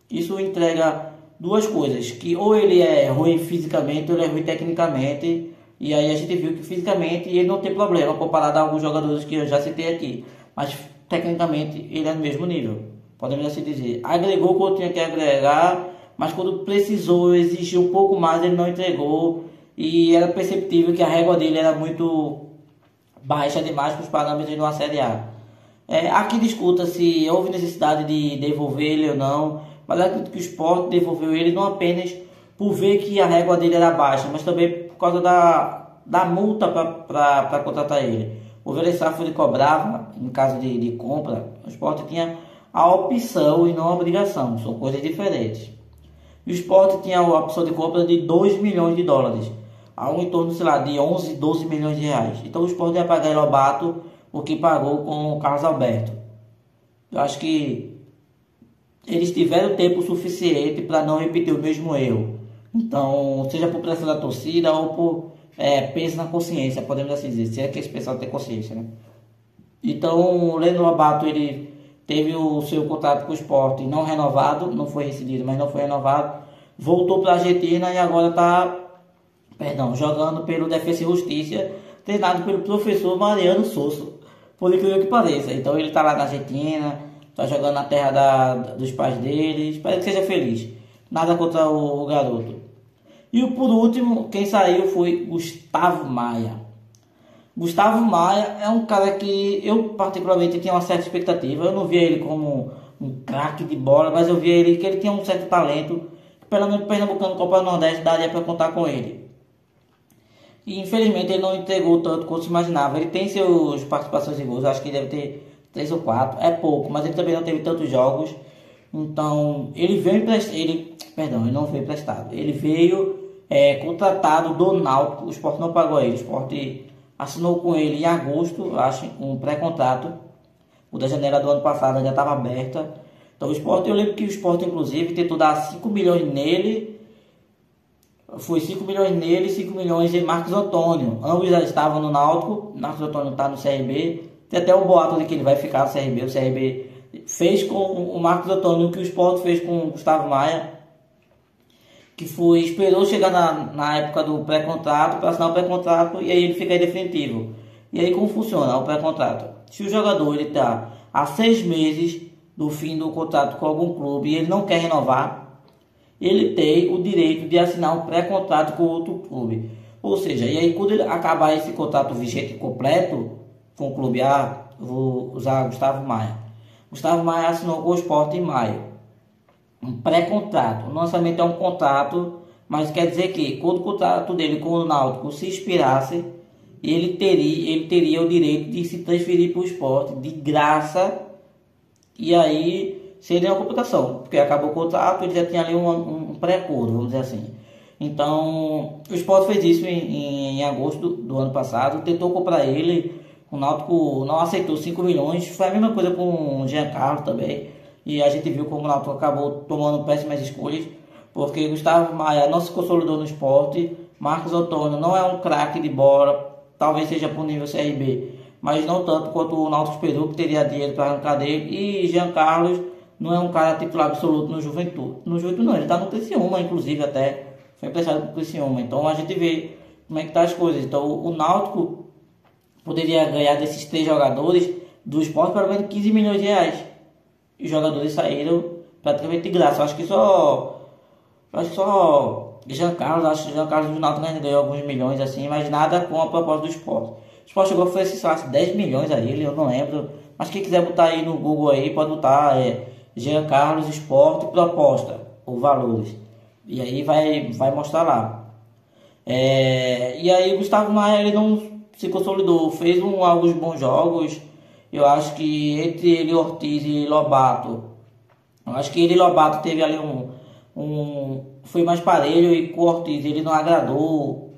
Isso entrega duas coisas, que ou ele é ruim fisicamente ou ele é ruim tecnicamente. E aí a gente viu que fisicamente ele não tem problema comparado a alguns jogadores que eu já citei aqui. Mas tecnicamente ele é no mesmo nível, podemos assim dizer. Agregou quando tinha que agregar, mas quando precisou, exigiu um pouco mais, ele não entregou. E era perceptível que a régua dele era muito baixa demais para os parâmetros de uma Série A. Aqui discuta se houve necessidade de devolver ele ou não, mas acredito que o Sport devolveu ele não apenas por ver que a régua dele era baixa, mas também por causa da multa para contratar ele. O Vélez Sarsfield cobrava, em caso de compra, o Sport tinha a opção e não a obrigação, são coisas diferentes. E o Sport tinha a opção de compra de 2 milhões de dólares, algo em torno, sei lá, de 11, 12 milhões de reais. Então o Sport ia pagar Lobato o que pagou com o Carlos Alberto. Eu acho que eles tiveram tempo suficiente para não repetir o mesmo erro. Então, seja por pressão da torcida ou por peso na consciência, podemos assim dizer, se é que esse pessoal tem consciência, né? Então, o Leno Lobato, ele teve o seu contrato com o Sport não renovado, não foi rescindido, mas não foi renovado, voltou para a Argentina e agora está jogando pelo Defensa e Justiça, treinado pelo professor Mariano Souza, por incrível que pareça. Então ele está lá na Argentina, está jogando na terra dos pais dele, espero que seja feliz. Nada contra o garoto. E por último, quem saiu foi Gustavo Maia. Gustavo Maia é um cara que eu particularmente tinha uma certa expectativa. Eu não via ele como um craque de bola, mas eu via ele que ele tinha um certo talento. Pelo menos o Pernambucano Copa do Nordeste daria para contar com ele. E infelizmente ele não entregou tanto quanto se imaginava. Ele tem suas participações em gols, acho que deve ter 3 ou 4, é pouco, mas ele também não teve tantos jogos. Então ele Perdão, ele não veio emprestado. Ele veio contratado do Náutico. O Sport não pagou ele. O Sport assinou com ele em agosto, acho, um pré-contrato. O da janela do ano passado já estava aberta. Então o Sport, eu lembro que o Sport inclusive tentou dar 5 milhões nele. Foi 5 milhões nele e 5 milhões em Marcos Antônio. Ambos já estavam no Náutico. Marcos Antônio está no CRB. Tem até o boato de que ele vai ficar no CRB. O CRB fez com o Marcos Antônio o que o Sport fez com o Gustavo Maia, que foi, esperou chegar na época do pré-contrato para assinar o pré-contrato e aí ele fica aí definitivo. E aí como funciona o pré-contrato? Se o jogador ele está há 6 meses do fim do contrato com algum clube e ele não quer renovar, ele tem o direito de assinar um pré-contrato com outro clube. Ou seja, e aí quando ele acabar esse contrato vigente completo com o clube A, vou usar Gustavo Maia. Gustavo Maia assinou com o Sport em maio. Um pré-contrato. O lançamento é um contrato, mas quer dizer que quando o contrato dele com o Náutico se expirasse, ele teria o direito de se transferir para o Sport de graça. E aí seria uma complicação, porque acabou o contrato, ele já tinha ali um pré-acordo, vamos dizer assim. Então o Sport fez isso em agosto do ano passado, tentou comprar ele. O Náutico não aceitou 5 milhões, foi a mesma coisa com o Giancarlo também. E a gente viu como o Náutico acabou tomando péssimas escolhas, porque Gustavo Maia não se consolidou no Sport, Marcos Antônio não é um craque de bola, talvez seja para o nível CRB, mas não tanto quanto o Náutico esperou, que teria dinheiro para arrancar dele. E Jean Carlos não é um cara titular absoluto no Juventude. No Juventude não, ele está no Criciúma, inclusive até foi emprestado para o Criciúma. Então a gente vê como é que tá as coisas. Então o Náutico poderia ganhar desses 3 jogadores do Sport pelo menos 15 milhões de reais. E os jogadores saíram praticamente de graça. Eu acho que só Jean Carlos, acho que Jean Carlos do Náutico ainda ganhou alguns milhões assim, mas nada com a proposta do Sport. O Sport chegou a oferecer, sei lá, 10 milhões a ele, eu não lembro. Mas quem quiser botar aí no Google aí, pode botar Jean Carlos Sport proposta, ou valores. E aí vai mostrar lá. E aí o Gustavo Maia ele não se consolidou, fez alguns bons jogos. Eu acho que entre ele, Ortiz e Lobato, eu acho que ele e Lobato teve ali foi mais parelho, e com o Ortiz ele não agradou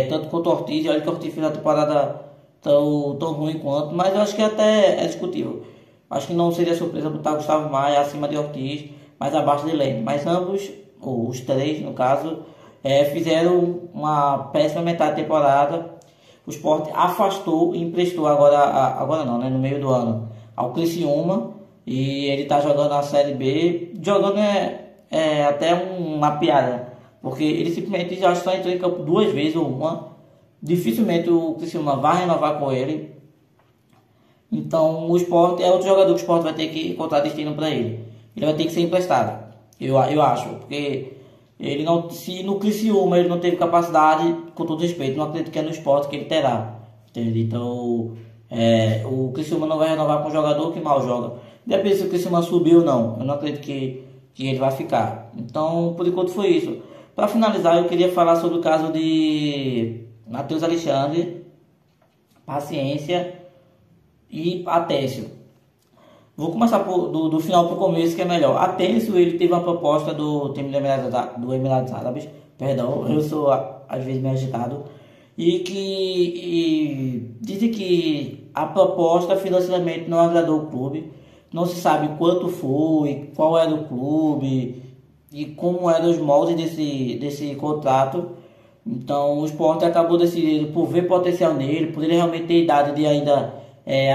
tanto quanto o Ortiz. E olha que o Ortiz fez a temporada tão ruim quanto, mas eu acho que até é discutível. Acho que não seria surpresa botar Gustavo Maia acima de Ortiz, mais abaixo de Leme. Mas ambos, ou os 3 no caso, fizeram uma péssima metade da temporada. O Sport afastou e emprestou agora não, né, no meio do ano, ao Criciúma, e ele está jogando a Série B, jogando até uma piada, porque ele simplesmente já só entrou em campo 2 vezes ou uma, dificilmente o Criciúma vai renovar com ele. Então o Sport é outro jogador que o Sport vai ter que encontrar destino para ele, ele vai ter que ser emprestado, eu acho, porque ele não, se no Criciúma ele não teve capacidade, com todo respeito, não acredito que é no Sport que ele terá, entende? Então o Criciúma não vai renovar com um jogador que mal joga. Depende se o Criciúma subir ou não, eu não acredito que ele vai ficar. Então por enquanto foi isso. Para finalizar, eu queria falar sobre o caso de Matheus Alexandre, Paciência e Aténcio. Vou começar do final para o começo, que é melhor. Aténcio, ele teve uma proposta do time do Emirados Árabes, perdão, eu sou às vezes meio agitado, e dizem que a proposta financeiramente não agradou o clube, não se sabe quanto foi, qual era o clube e como eram os moldes desse contrato. Então o Sport acabou decidindo, por ver potencial nele, por ele realmente ter idade de ainda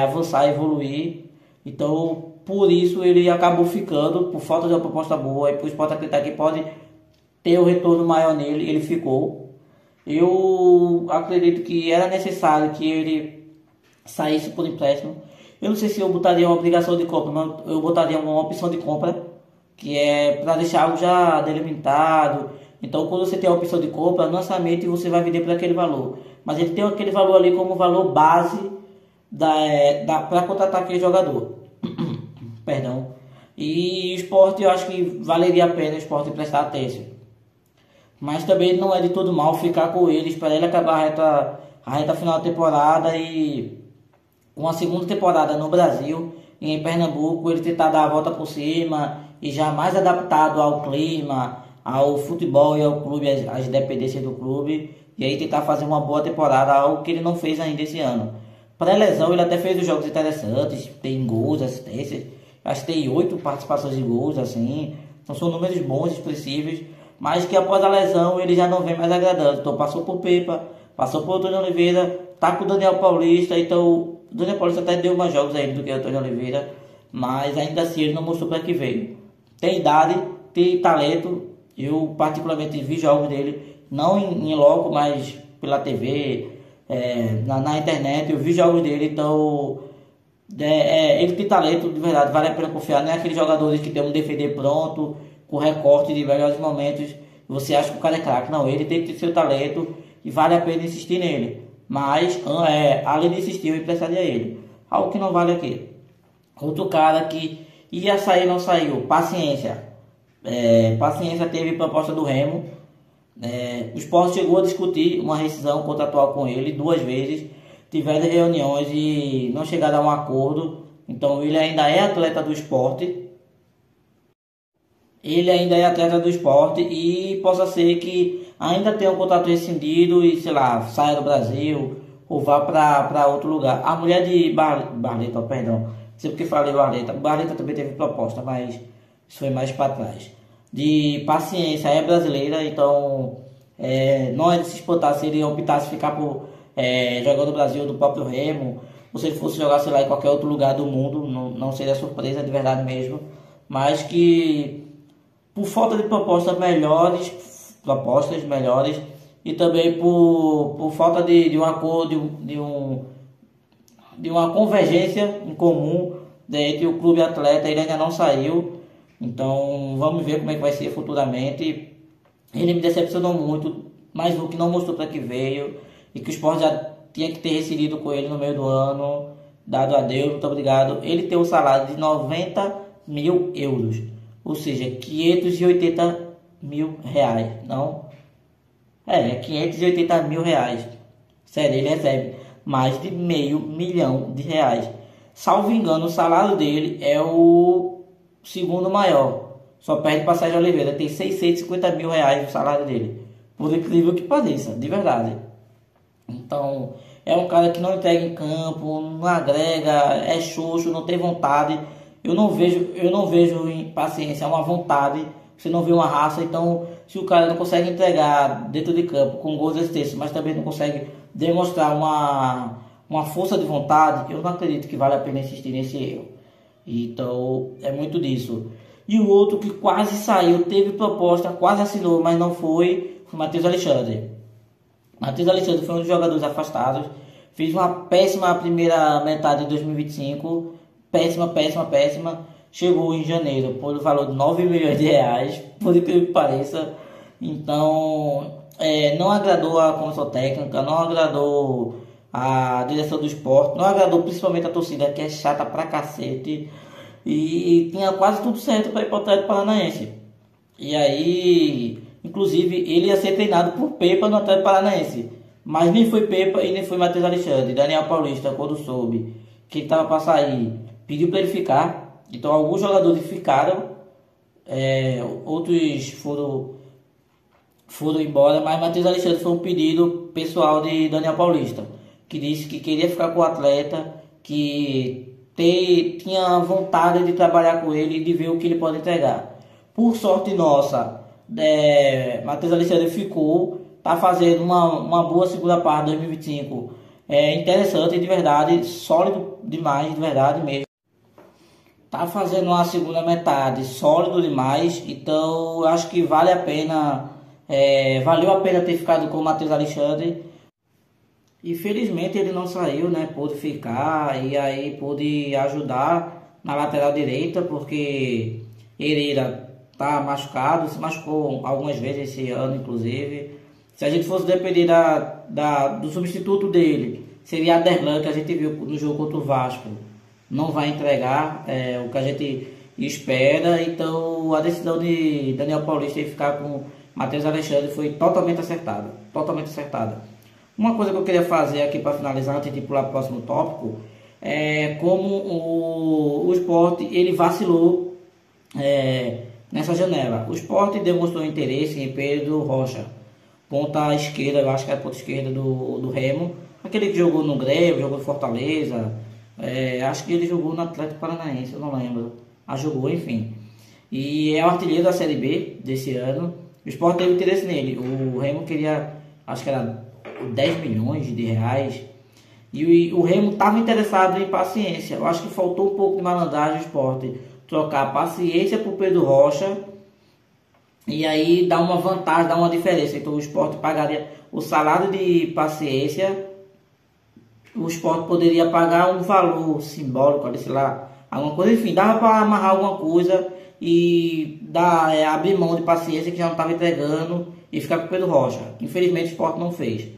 avançar e evoluir. Então, por isso ele acabou ficando, por falta de uma proposta boa, e por o Sport acreditar que pode ter um retorno maior nele, ele ficou. Eu acredito que era necessário que ele saísse por empréstimo. Eu não sei se eu botaria uma obrigação de compra, mas eu botaria uma opção de compra, que é para deixar algo já delimitado. Então, quando você tem a opção de compra, lançamento você vai vender por aquele valor. Mas ele tem aquele valor ali como valor base para contratar aquele jogador. Perdão. E o Sport, eu acho que valeria a pena o Sport emprestar Aténcio. Mas também não é de todo mal ficar com ele, esperar ele acabar a reta final da temporada e uma segunda temporada no Brasil. em Pernambuco, ele tentar dar a volta por cima e já mais adaptado ao clima, ao futebol e ao clube, às dependências do clube, e aí tentar fazer uma boa temporada, algo que ele não fez ainda esse ano. Pré-lesão, ele até fez os jogos interessantes, tem gols, assistências, acho que tem 8 participações em gols, assim, então são números bons, expressivos, mas que após a lesão ele já não vem mais agradando. Então passou por Pepa, passou por Antônio Oliveira, tá com o Daniel Paulista, então o Daniel Paulista até deu mais jogos aí do que o Antônio Oliveira, mas ainda assim ele não mostrou para que veio. Tem idade, tem talento, eu particularmente vi jogos dele, não em loco, mas pela TV, na internet, eu vi jogos dele, então ele tem talento, de verdade, vale a pena confiar, não é aqueles jogadores que tem um defender pronto, com recorte de melhores momentos, você acha que o cara é craque. Não, ele tem que ter seu talento e vale a pena insistir nele. Mas, além de insistir, eu emprestaria ele. Algo que não vale aqui. Outro cara que ia sair, não saiu. Paciência. Paciência teve proposta do Remo. O Sport chegou a discutir uma rescisão contratual com ele 2 vezes. Tiveram reuniões e não chegaram a um acordo. Então ele ainda é atleta do Sport. Ele ainda é atleta do Sport e possa ser que ainda tenha um contrato rescindido e, sei lá, saia do Brasil ou vá para outro lugar. A mulher de Barleta, perdão, não sei porque falei Barleta. Barleta também teve proposta, mas isso foi mais para trás. De Paciência, é brasileira, então não é de se espantar se ele optasse ficar por jogar no Brasil do próprio Remo, ou se ele fosse jogar, sei lá, em qualquer outro lugar do mundo, não seria surpresa, de verdade mesmo, mas que por falta de propostas melhores e também por falta de um acordo, de uma convergência em comum entre o clube e o atleta, ele ainda não saiu. Então vamos ver como é que vai ser futuramente. Ele me decepcionou muito, mas o que não mostrou para que veio e que o Sport já tinha que ter rescindido com ele no meio do ano. Dado adeus, muito obrigado. Ele tem um salário de 90 mil euros. Ou seja, 580 mil reais, não? 580 mil reais. Sério, ele recebe mais de R$500 mil. Salvo engano, o salário dele é o segundo maior. Só perde para Sérgio Oliveira, tem 650 mil reais o salário dele. Por incrível que pareça, de verdade. Então, é um cara que não entrega em campo, não agrega, é xoxo, não tem vontade. Eu não vejo em Paciência uma vontade, você não vê uma raça. Então, se o cara não consegue entregar dentro de campo com gols extensos, mas também não consegue demonstrar uma força de vontade, eu não acredito que vale a pena insistir nesse erro. Então, é muito disso. E o outro que quase saiu, teve proposta, quase assinou, mas não foi Matheus Alexandre. Matheus Alexandre foi um dos jogadores afastados, fez uma péssima primeira metade de 2025, péssima, chegou em janeiro por o valor de 9 milhões de reais, por incrível que pareça. Então, não agradou a comissão técnica, não agradou a direção do Sport, não agradou principalmente a torcida, que é chata pra cacete, e tinha quase tudo certo para ir para o Atlético Paranaense. E aí, inclusive, ele ia ser treinado por Pepa no Atlético Paranaense, mas nem foi Pepa e nem foi Matheus Alexandre. Daniel Paulista, quando soube que ele estava para sair, pediu para ele ficar. Então alguns jogadores ficaram, outros foram embora, mas Matheus Alexandre foi um pedido pessoal de Daniel Paulista, que disse que queria ficar com o atleta, que tinha vontade de trabalhar com ele e de ver o que ele pode entregar. Por sorte nossa, Matheus Alexandre ficou, está fazendo uma boa segunda parte de 2025, interessante de verdade, sólido demais, de verdade mesmo. Tá fazendo uma segunda metade sólido demais, então eu acho que vale a pena, valeu a pena ter ficado com o Matheus Alexandre. E felizmente ele não saiu, né? Pôde ficar e aí pôde ajudar na lateral direita, porque Herrera tá machucado, se machucou algumas vezes esse ano, inclusive. Se a gente fosse depender do substituto dele, seria Aderlan, que a gente viu no jogo contra o Vasco. Não vai entregar o que a gente espera, então a decisão de Daniel Paulista em ficar com Matheus Alexandre foi totalmente acertada. Uma coisa que eu queria fazer aqui para finalizar, antes de pular para o próximo tópico, como o Sport ele vacilou nessa janela. O Sport demonstrou interesse em Pedro Rocha, ponta esquerda, eu acho que é a ponta esquerda do Remo, aquele que jogou no Grêmio, jogou no Fortaleza, acho que ele jogou no Atlético Paranaense, eu não lembro, jogou, enfim, e é o artilheiro da Série B desse ano. O Sport teve interesse nele, o Remo queria, acho que era 10 milhões de reais, e o Remo estava interessado em Paciência. Eu acho que faltou um pouco de malandragem ao Sport trocar Paciência por Pedro Rocha, e aí dá uma vantagem, dá uma diferença. Então o Sport pagaria o salário de Paciência, o Sport poderia pagar um valor simbólico, sei lá, alguma coisa, enfim, dava para amarrar alguma coisa e abrir mão de Paciência, que já não estava entregando, e ficar com o Pedro Rocha. Infelizmente o Sport não fez.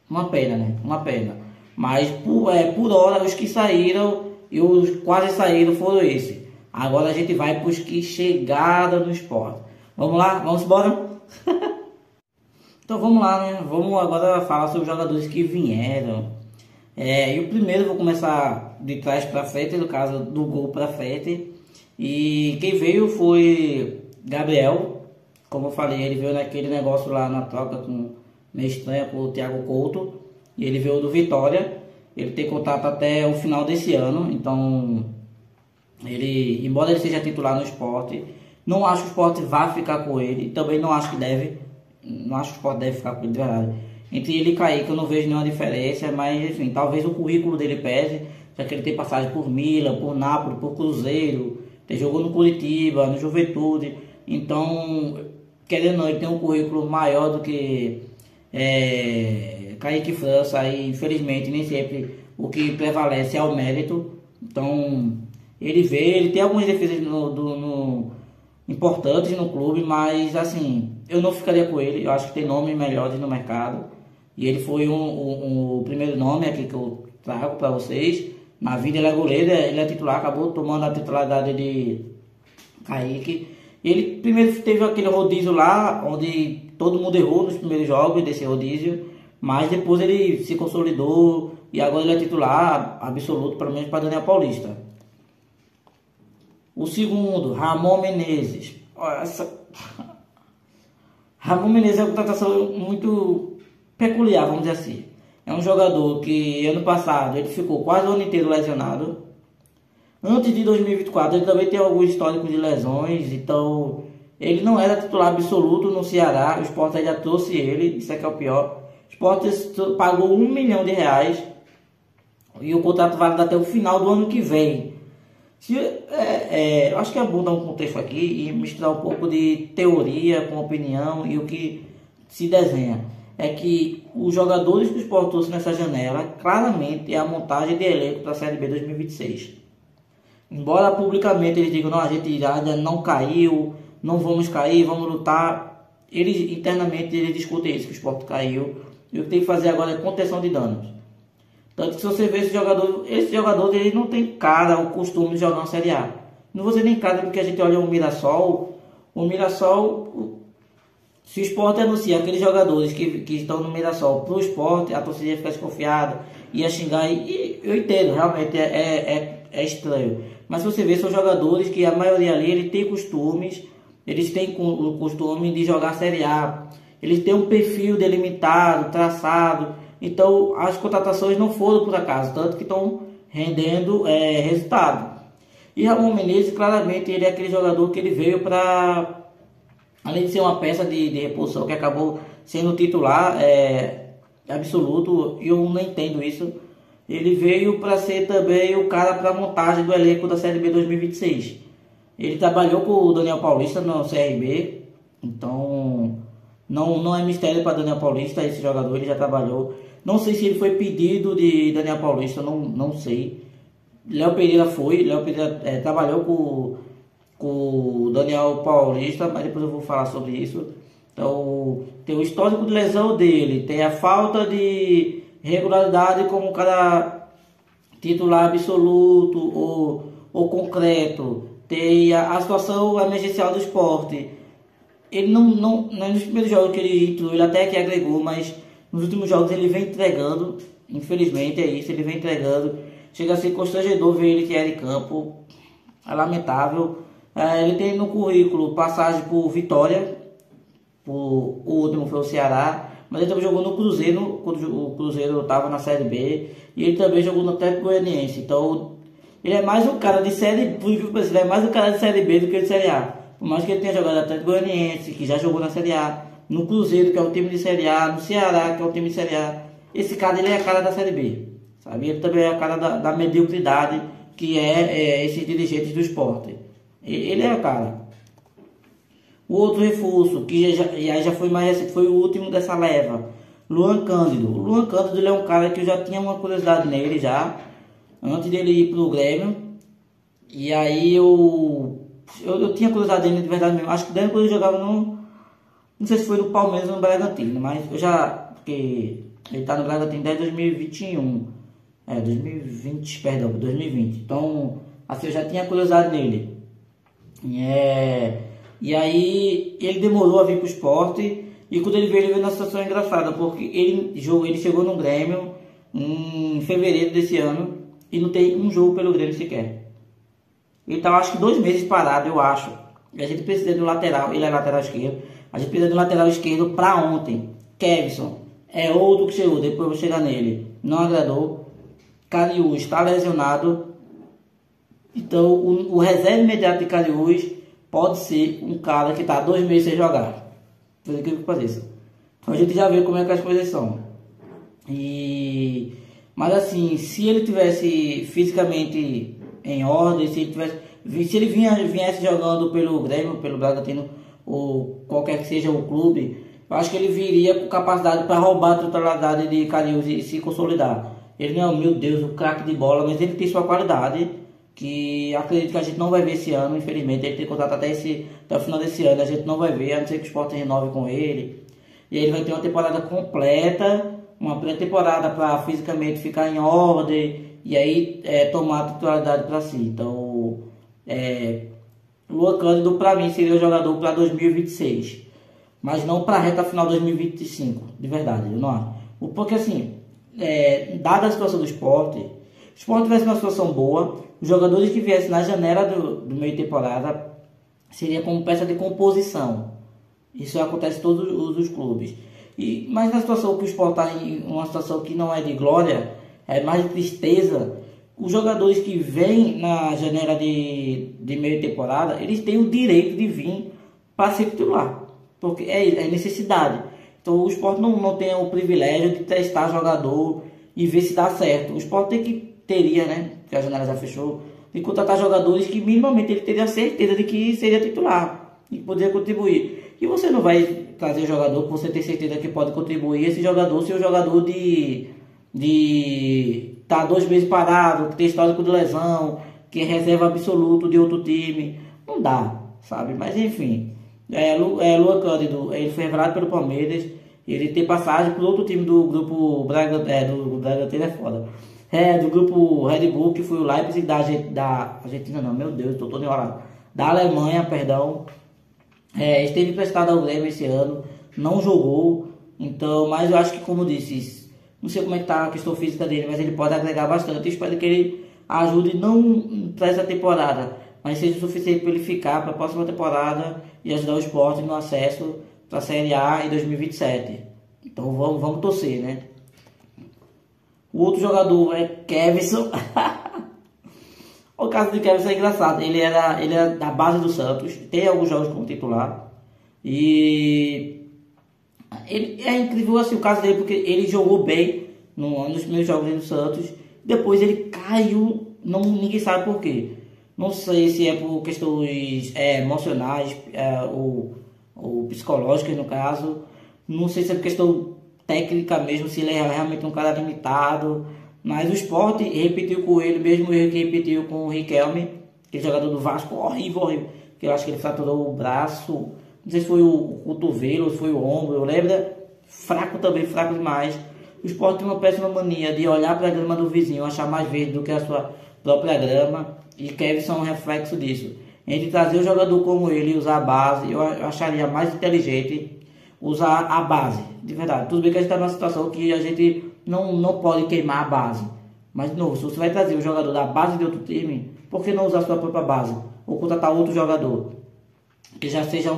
Uma pena, né? Uma pena. Mas por hora os que saíram e os quase saíram foram esses. Agora a gente vai para os que chegaram no Sport. Vamos lá? Vamos embora? Então vamos lá, né? Vamos agora falar sobre os jogadores que vieram. E o primeiro, vou começar de trás para frente, no caso do gol para frente. E quem veio foi Gabriel. Como eu falei, ele veio naquele negócio lá na troca meio estranha com o Thiago Couto. E ele veio do Vitória. Ele tem contato até o final desse ano. Então, embora ele seja titular no Sport, não acho que o Sport vá ficar com ele. Também não acho que deve. Não acho que o Sport deve ficar com ele de verdade. Entre ele e Kaique eu não vejo nenhuma diferença. Mas enfim, talvez o currículo dele pese. Já que ele tem passagem por Milan, por Nápoles, por Cruzeiro. Ele jogou no Curitiba, no Juventude. Então, querendo ou não, ele tem um currículo maior do que Kaique França. E infelizmente nem sempre o que prevalece é o mérito. Então ele tem algumas defesas importantes no clube, mas assim, eu não ficaria com ele. Eu acho que tem nomes melhores no mercado, e ele foi o primeiro nome aqui que eu trago para vocês. Na vida ele é goleiro, ele é titular, acabou tomando a titularidade de Kaique. Ele primeiro teve aquele rodízio lá, onde todo mundo errou nos primeiros jogos desse rodízio, mas depois ele se consolidou e agora ele é titular absoluto, pelo menos para Daniel Paulista. O segundo, Ramon Menezes. Ramon Menezes é uma contratação muito peculiar, vamos dizer assim. É um jogador que ano passado ele ficou quase o ano inteiro lesionado. Antes de 2024 ele também tem alguns históricos de lesões, então ele não era titular absoluto no Ceará. O Sport ainda trouxe ele, isso é que é o pior. O Sport pagou R$1 milhão e o contrato válido até o final do ano que vem. Eu acho que é bom dar um contexto aqui e misturar um pouco de teoria com opinião e o que se desenha. É que os jogadores que o Sport trouxe nessa janela claramente é a montagem de elenco para a Série B 2026. Embora publicamente eles digam, não, a gente ainda não caiu, não vamos cair, vamos lutar, internamente eles discutem isso, que o Sport caiu, e o que tem que fazer agora é contenção de danos. Tanto que se você vê esse jogador ele não tem cara, o costume de jogar na Série A. Não vou dizer nem cara, porque a gente olha o Mirassol, se o Sport anuncia aqueles jogadores que estão no Mirassol para o Sport, a torcida ia ficar desconfiada, ia xingar, e eu entendo, realmente é estranho. Mas se você vê, são jogadores que a maioria ali, ele tem costumes, eles têm o costume de jogar Série A, eles têm um perfil delimitado, traçado, então as contratações não foram por acaso, tanto que estão rendendo resultado. E Ramon Menezes, claramente, ele é aquele jogador que ele veio para, além de ser uma peça de reposição que acabou sendo titular absoluto, e eu não entendo isso, ele veio para ser também o cara para a montagem do elenco da Série B 2026. Ele trabalhou com o Daniel Paulista no CRB, então não é mistério para Daniel Paulista esse jogador, ele já trabalhou. Não sei se ele foi pedido de Daniel Paulista, não sei. Léo Pereira trabalhou com o Daniel Paulista, mas depois eu vou falar sobre isso. Então, tem o histórico de lesão dele, tem a falta de regularidade como um cara titular absoluto ou concreto, tem a situação emergencial do esporte. Ele não nos primeiros jogos que ele entrou, ele até que agregou, mas nos últimos jogos ele vem entregando, infelizmente é isso, ele vem entregando. chega a ser constrangedor ver ele que é de campo. É lamentável. Ele tem no currículo passagem por Vitória, o último foi o Ceará, mas ele também jogou no Cruzeiro, quando o Cruzeiro estava na Série B, e ele também jogou no Atlético Goianiense. Então, ele é mais um cara de Série B, ele é mais um cara de Série B do que de Série A. Por mais que ele tenha jogado no Atlético Goianiense, que já jogou na Série A, no Cruzeiro, que é um time de Série A, no Ceará, que é um time de Série A, esse cara ele é a cara da Série B, sabe? Ele também é a cara da mediocridade, que é esses dirigentes do Sport. Ele é a cara. O outro reforço, que já foi mais recente, foi o último dessa leva, Luan Cândido. O Luan Cândido ele é um cara que eu já tinha uma curiosidade nele já, antes dele ir pro Grêmio. E aí eu tinha curiosidade nele de verdade mesmo. Acho que desde quando eu jogava no... Não sei se foi no Palmeiras ou no Bragantino, mas eu já... Porque ele tá no Bragantino desde 2021. 2020, perdão, 2020. Então, assim, eu já tinha curiosidade nele. E aí ele demorou a vir pro Sport, e quando ele veio numa situação engraçada, porque ele chegou no Grêmio em fevereiro desse ano e não tem um jogo pelo Grêmio sequer. Ele tava acho que 2 meses parado, eu acho. E a gente precisa do lateral, ele é lateral esquerdo, a gente precisa do lateral esquerdo pra ontem. Kevson é outro que chegou, depois eu vou chegar nele, não agradou. Cariús está lesionado, então o reserva imediato de Cariús pode ser um cara que está 2 meses sem jogar, por incrível que pareça. Então a gente já vê como é que as coisas são. Mas assim, se ele tivesse fisicamente em ordem, se ele viesse jogando pelo Grêmio, pelo Bragantino, ou qualquer que seja o clube, eu acho que ele viria com capacidade para roubar a titularidade de Cariús e se consolidar. Ele não é, meu Deus, o craque de bola, mas ele tem sua qualidade, que acredito que a gente não vai ver esse ano, infelizmente. Ele tem contrato até o final desse ano, a gente não vai ver, a não ser que o Sport renove com ele. E aí ele vai ter uma temporada completa, uma pré-temporada para fisicamente ficar em ordem, e aí tomar a titularidade para si. Então, Luan Cândido para mim seria o jogador para 2026, mas não para a reta final 2025, de verdade, eu não acho. Porque assim, dada a situação do Sport, se o Sport tivesse uma situação boa, os jogadores que viessem na janela do meio de temporada seria como peça de composição. Isso acontece em todos os clubes. Mas na situação que o Sport está em uma situação que não é de glória, é mais de tristeza, os jogadores que vêm na janela de meio de temporada, eles têm o direito de vir para ser titular, porque é necessidade. Então o Sport não tem o privilégio de testar jogador e ver se dá certo. O Sport teria, né, que a janela já fechou, de contratar jogadores que minimamente ele teria certeza de que seria titular e poderia contribuir. E você não vai trazer jogador que você tem certeza que pode contribuir, esse jogador ser o jogador de tá 2 meses parado, que tem histórico de lesão, que é reserva absoluto de outro time. Não dá, sabe? Mas enfim, Luan Cândido, ele foi revelado pelo Palmeiras, ele tem passagem por outro time do grupo do Bragantino, é foda. Do grupo Red Bull, que foi o Leipzig da Argentina, não, meu Deus, tô todo enrolado. Da Alemanha, perdão. Esteve emprestado ao Grêmio esse ano, não jogou, então, mas eu acho que, como disse, não sei como é que tá a questão física dele, mas ele pode agregar bastante. Eu espero que ele ajude não para essa temporada, mas seja o suficiente para ele ficar para a próxima temporada e ajudar o Sport no acesso para a Série A em 2027. Então vamos torcer, né? O outro jogador é Kevson. O caso de Kevson é engraçado. Ele era da base do Santos, tem alguns jogos como titular. E ele é incrível assim o caso dele, porque ele jogou bem nos primeiros jogos do Santos. Depois ele caiu, ninguém sabe por quê. Não sei se é por questões emocionais ou psicológicas no caso. Não sei se é por questão técnica mesmo, se ele é realmente um cara limitado. Mas o Sport repetiu com ele, mesmo erro que repetiu com o Riquelme, aquele jogador do Vasco, horrível. Que eu acho que ele fraturou o braço, não sei se foi o cotovelo, se foi o ombro, eu lembro. Fraco também, fraco demais. O Sport tem uma péssima mania de olhar para a grama do vizinho, achar mais verde do que a sua própria grama. E Kevson é um reflexo disso. Entre trazer um jogador como ele e usar a base, eu acharia mais inteligente usar a base, de verdade. Tudo bem que a gente está numa situação que a gente não pode queimar a base, Mas, de novo, se você vai trazer o jogador da base de outro time, por que não usar a sua própria base? Ou contratar outro jogador que já seja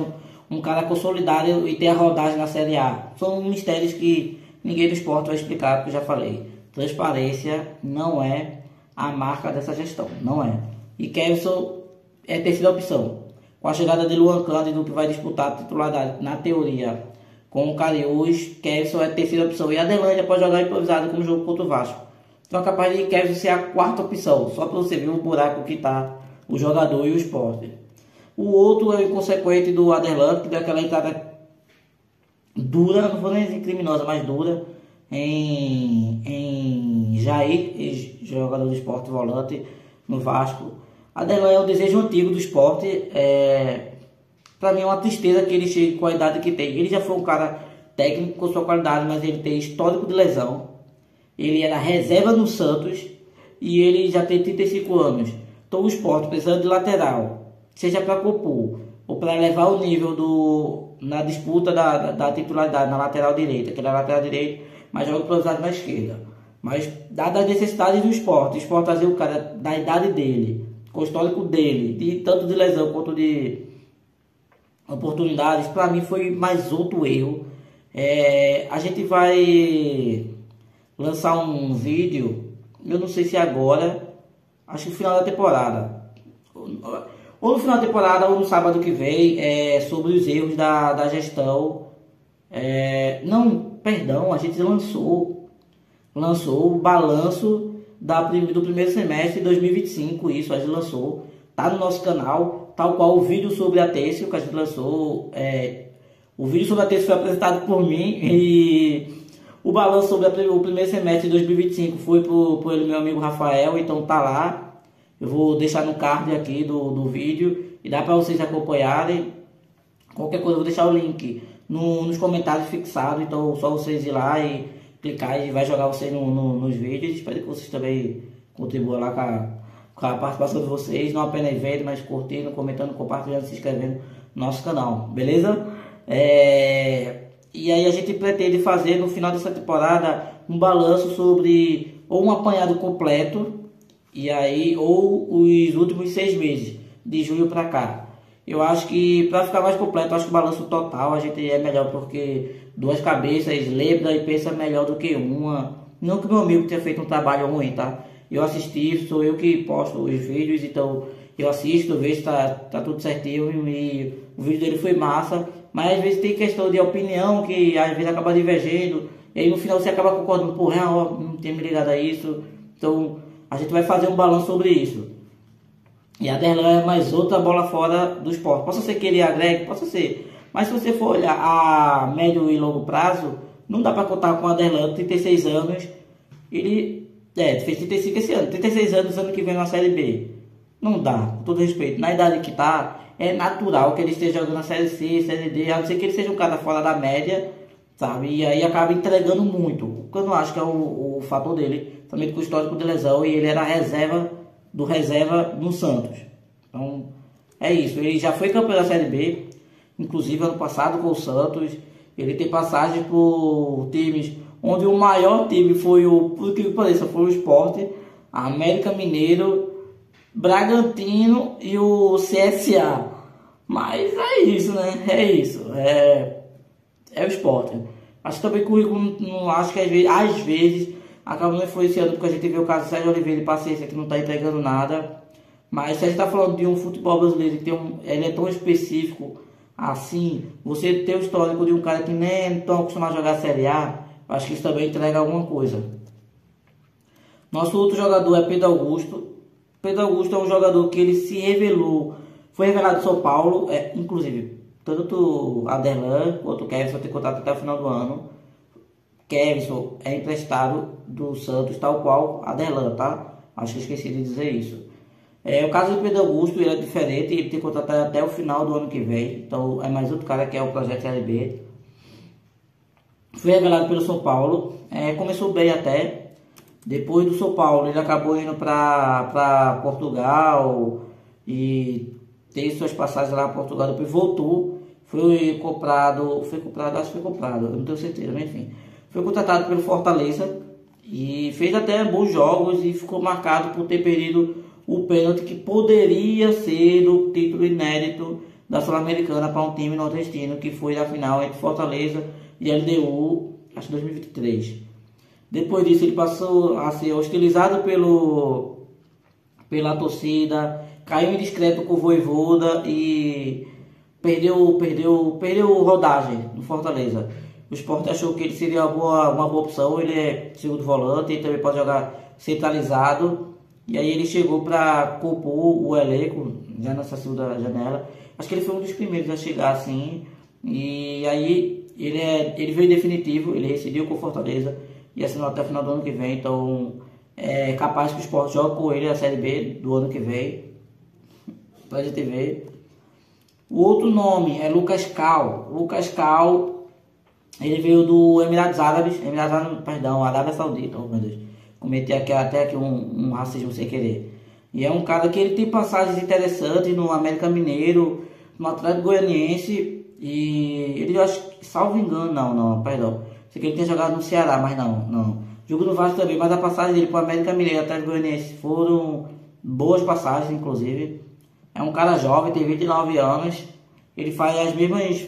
um cara consolidado e tenha rodagem na Série A? São mistérios que ninguém do esporte vai explicar, porque eu já falei. Transparência não é a marca dessa gestão, não é. E Kevson é a terceira opção. Com a chegada de Luan Cândido, que vai disputar a titularidade, na teoria, com o Cariús, Kevson é a terceira opção. E a Adelândia pode jogar improvisado como jogo contra o Vasco. Então é capaz de Kevson ser a quarta opção, só para você ver o buraco que está o jogador e o esporte. O outro é o inconsequente do Aderlan, que deu aquela entrada dura, não vou nem dizer criminosa, mas dura, em Jair, jogador do esporte volante no Vasco. Aderlan é um desejo antigo do esporte. Para mim é uma tristeza que ele chegue com a idade que tem. Ele já foi um cara técnico com sua qualidade, mas ele tem histórico de lesão. Ele era reserva no Santos e ele já tem 35 anos. Então o esporte precisando de lateral, seja para compor ou para elevar o nível na disputa da titularidade na lateral direita, que ele é lateral direito, mas joga improvisado na esquerda. Mas dadas as necessidades do esporte, o esporte trazer o cara da idade dele, com o histórico dele, de tanto de lesão quanto de oportunidades, para mim foi mais outro erro. A gente vai lançar um vídeo, eu não sei se agora, acho que no final da temporada, ou no final da temporada ou no sábado que vem, sobre os erros da gestão. A gente lançou o balanço do primeiro semestre de 2025, isso a gente lançou, tá no nosso canal, tal qual o vídeo sobre a Têssio que a gente lançou. O vídeo sobre a Têssio foi apresentado por mim e o balanço sobre o primeiro semestre de 2025 foi por meu amigo Rafael, então tá lá. Eu vou deixar no card aqui do vídeo e dá para vocês acompanharem. Qualquer coisa eu vou deixar o link nos comentários fixado, então só vocês ir lá e clicar e vai jogar vocês nos vídeos. Espero que vocês também contribuam lá com a participação de vocês, não apenas vendo, mas curtindo, comentando, compartilhando, se inscrevendo no nosso canal, beleza? E aí a gente pretende fazer no final dessa temporada um balanço sobre ou um apanhado completo, e aí ou os últimos 6 meses, de julho para cá. Eu acho que para ficar mais completo, acho que o balanço total a gente é melhor, porque duas cabeças lembra e pensa melhor do que uma. Não que meu amigo tenha feito um trabalho ruim, tá? Eu assisti, sou eu que posto os vídeos, então eu assisto, vejo se tá tudo certinho e o vídeo dele foi massa. Mas às vezes tem questão de opinião que às vezes acaba divergendo, e aí no final você acaba concordando, porra, não tinha me ligado a isso. Então a gente vai fazer um balanço sobre isso. E a Aderlan é mais outra bola fora do esporte. Possa ser que ele agregue, possa ser. Mas se você for olhar a médio e longo prazo, não dá para contar com a Aderlan, 36 anos. Ele fez 35 esse ano, 36 anos, ano que vem na Série B. Não dá, com todo respeito. Na idade que tá, é natural que ele esteja jogando na Série C, Série D, a não ser que ele seja um cara fora da média, sabe? E aí acaba entregando muito. O que eu não acho que é o fator dele, também com o histórico de lesão, e ele era reserva no Santos. Então é isso, ele já foi campeão da Série B, inclusive ano passado com o Santos. Ele tem passagem por times onde o maior time foi por que pareça, foi o Sport, América Mineiro, Bragantino e o CSA. Mas é isso, né? É o Sport. Acho que também o currículo, não acho que às vezes acaba não influenciando, porque a gente vê o caso do Sérgio Oliveira de Paciência, que não está entregando nada. Mas se a gente está falando de um futebol brasileiro que ele é tão específico assim, você ter o histórico de um cara que nem é tão acostumado a jogar a Série A, acho que isso também entrega alguma coisa. Nosso outro jogador é Pedro Augusto. Pedro Augusto é um jogador que ele se revelou, foi revelado em São Paulo, inclusive tanto a Aderlan quanto o Kevson tem contrato até o final do ano. Kevson é emprestado do Santos, tal qual a Aderlan, tá? Acho que esqueci de dizer isso. O caso do Pedro Augusto, ele é diferente, ele tem contrato até o final do ano que vem, então é mais outro cara que é o projeto LB. Foi revelado pelo São Paulo, começou bem até. Depois do São Paulo, ele acabou indo para Portugal e teve suas passagens lá em Portugal, depois voltou, foi comprado, eu não tenho certeza, mas enfim. Foi contratado pelo Fortaleza e fez até bons jogos e ficou marcado por ter perdido o pênalti que poderia ser o título inédito da Sul-Americana para um time nordestino, que foi a final entre Fortaleza e LDU, acho que 2023. Depois disso ele passou a ser hostilizado pela torcida, caiu em discreto com o Vojvoda e perdeu rodagem no Fortaleza. O Sport achou que ele seria uma boa opção, ele é segundo volante, ele também pode jogar centralizado. E aí ele chegou para compor o elenco já nessa segunda janela. Acho que ele foi um dos primeiros a chegar assim. E aí ele veio definitivo, ele rescindiu com o Fortaleza e assinou até o final do ano que vem. Então é capaz que o Sport jogue com ele a Série B do ano que vem. Pra gente ver. O outro nome é Lucas Cal. Lucas Cal, ele veio do Emirados Árabes, Arábia Saudita, oh meu Deus. Cometi até aqui um racismo sem querer. E é um cara que ele tem passagens interessantes no América Mineiro, no Atlético Goianiense. E ele, eu acho que, salvo engano, perdão. Sei que ele tinha jogado no Ceará, mas não. Jogou no Vasco também, mas a passagem dele para o América Mineiro e Atlético Goianiense foram boas passagens, inclusive. É um cara jovem, tem 29 anos. Ele faz as mesmas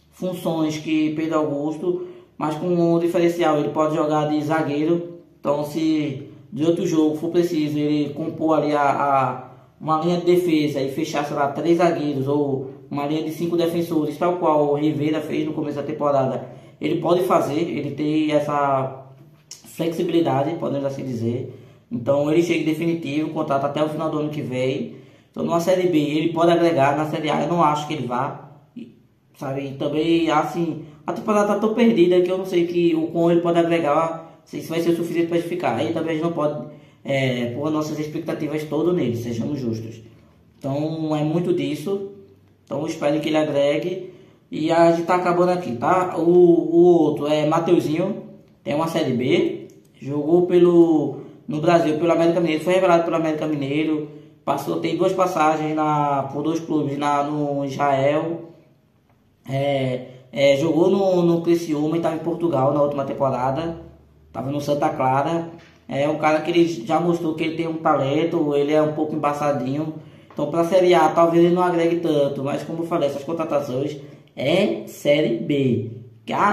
funções que Pedro Augusto, mas com um diferencial. Ele pode jogar de zagueiro. Então, se de outro jogo for preciso ele compor ali uma linha de defesa e fechar, sei lá, 3 zagueiros ou uma linha de 5 defensores, tal qual o Rivera fez no começo da temporada, ele pode fazer, ele tem essa flexibilidade, podemos assim dizer. Então, ele chega em definitivo, contrato até o final do ano que vem. Então, numa Série B, ele pode agregar, na Série A eu não acho que ele vá, sabe? E também, assim, a temporada tá tão perdida que eu não sei o quão ele pode agregar, se vai ser o suficiente para ficar. Aí também a gente não pode pôr nossas expectativas todas nele, sejamos justos. Então é muito disso. Então eu espero que ele agregue. E a gente tá acabando aqui, tá? O outro é Mateuzinho, tem uma Série B, jogou no Brasil pelo América Mineiro, foi revelado pelo América Mineiro, tem 2 passagens por 2 clubes no Israel. Jogou no Criciúma e estava em Portugal na última temporada. Tava no Santa Clara. É um cara que ele já mostrou que ele tem um talento, ele é um pouco embaçadinho. Então, para a Série A, talvez ele não agregue tanto, mas como eu falei, essas contratações é Série B.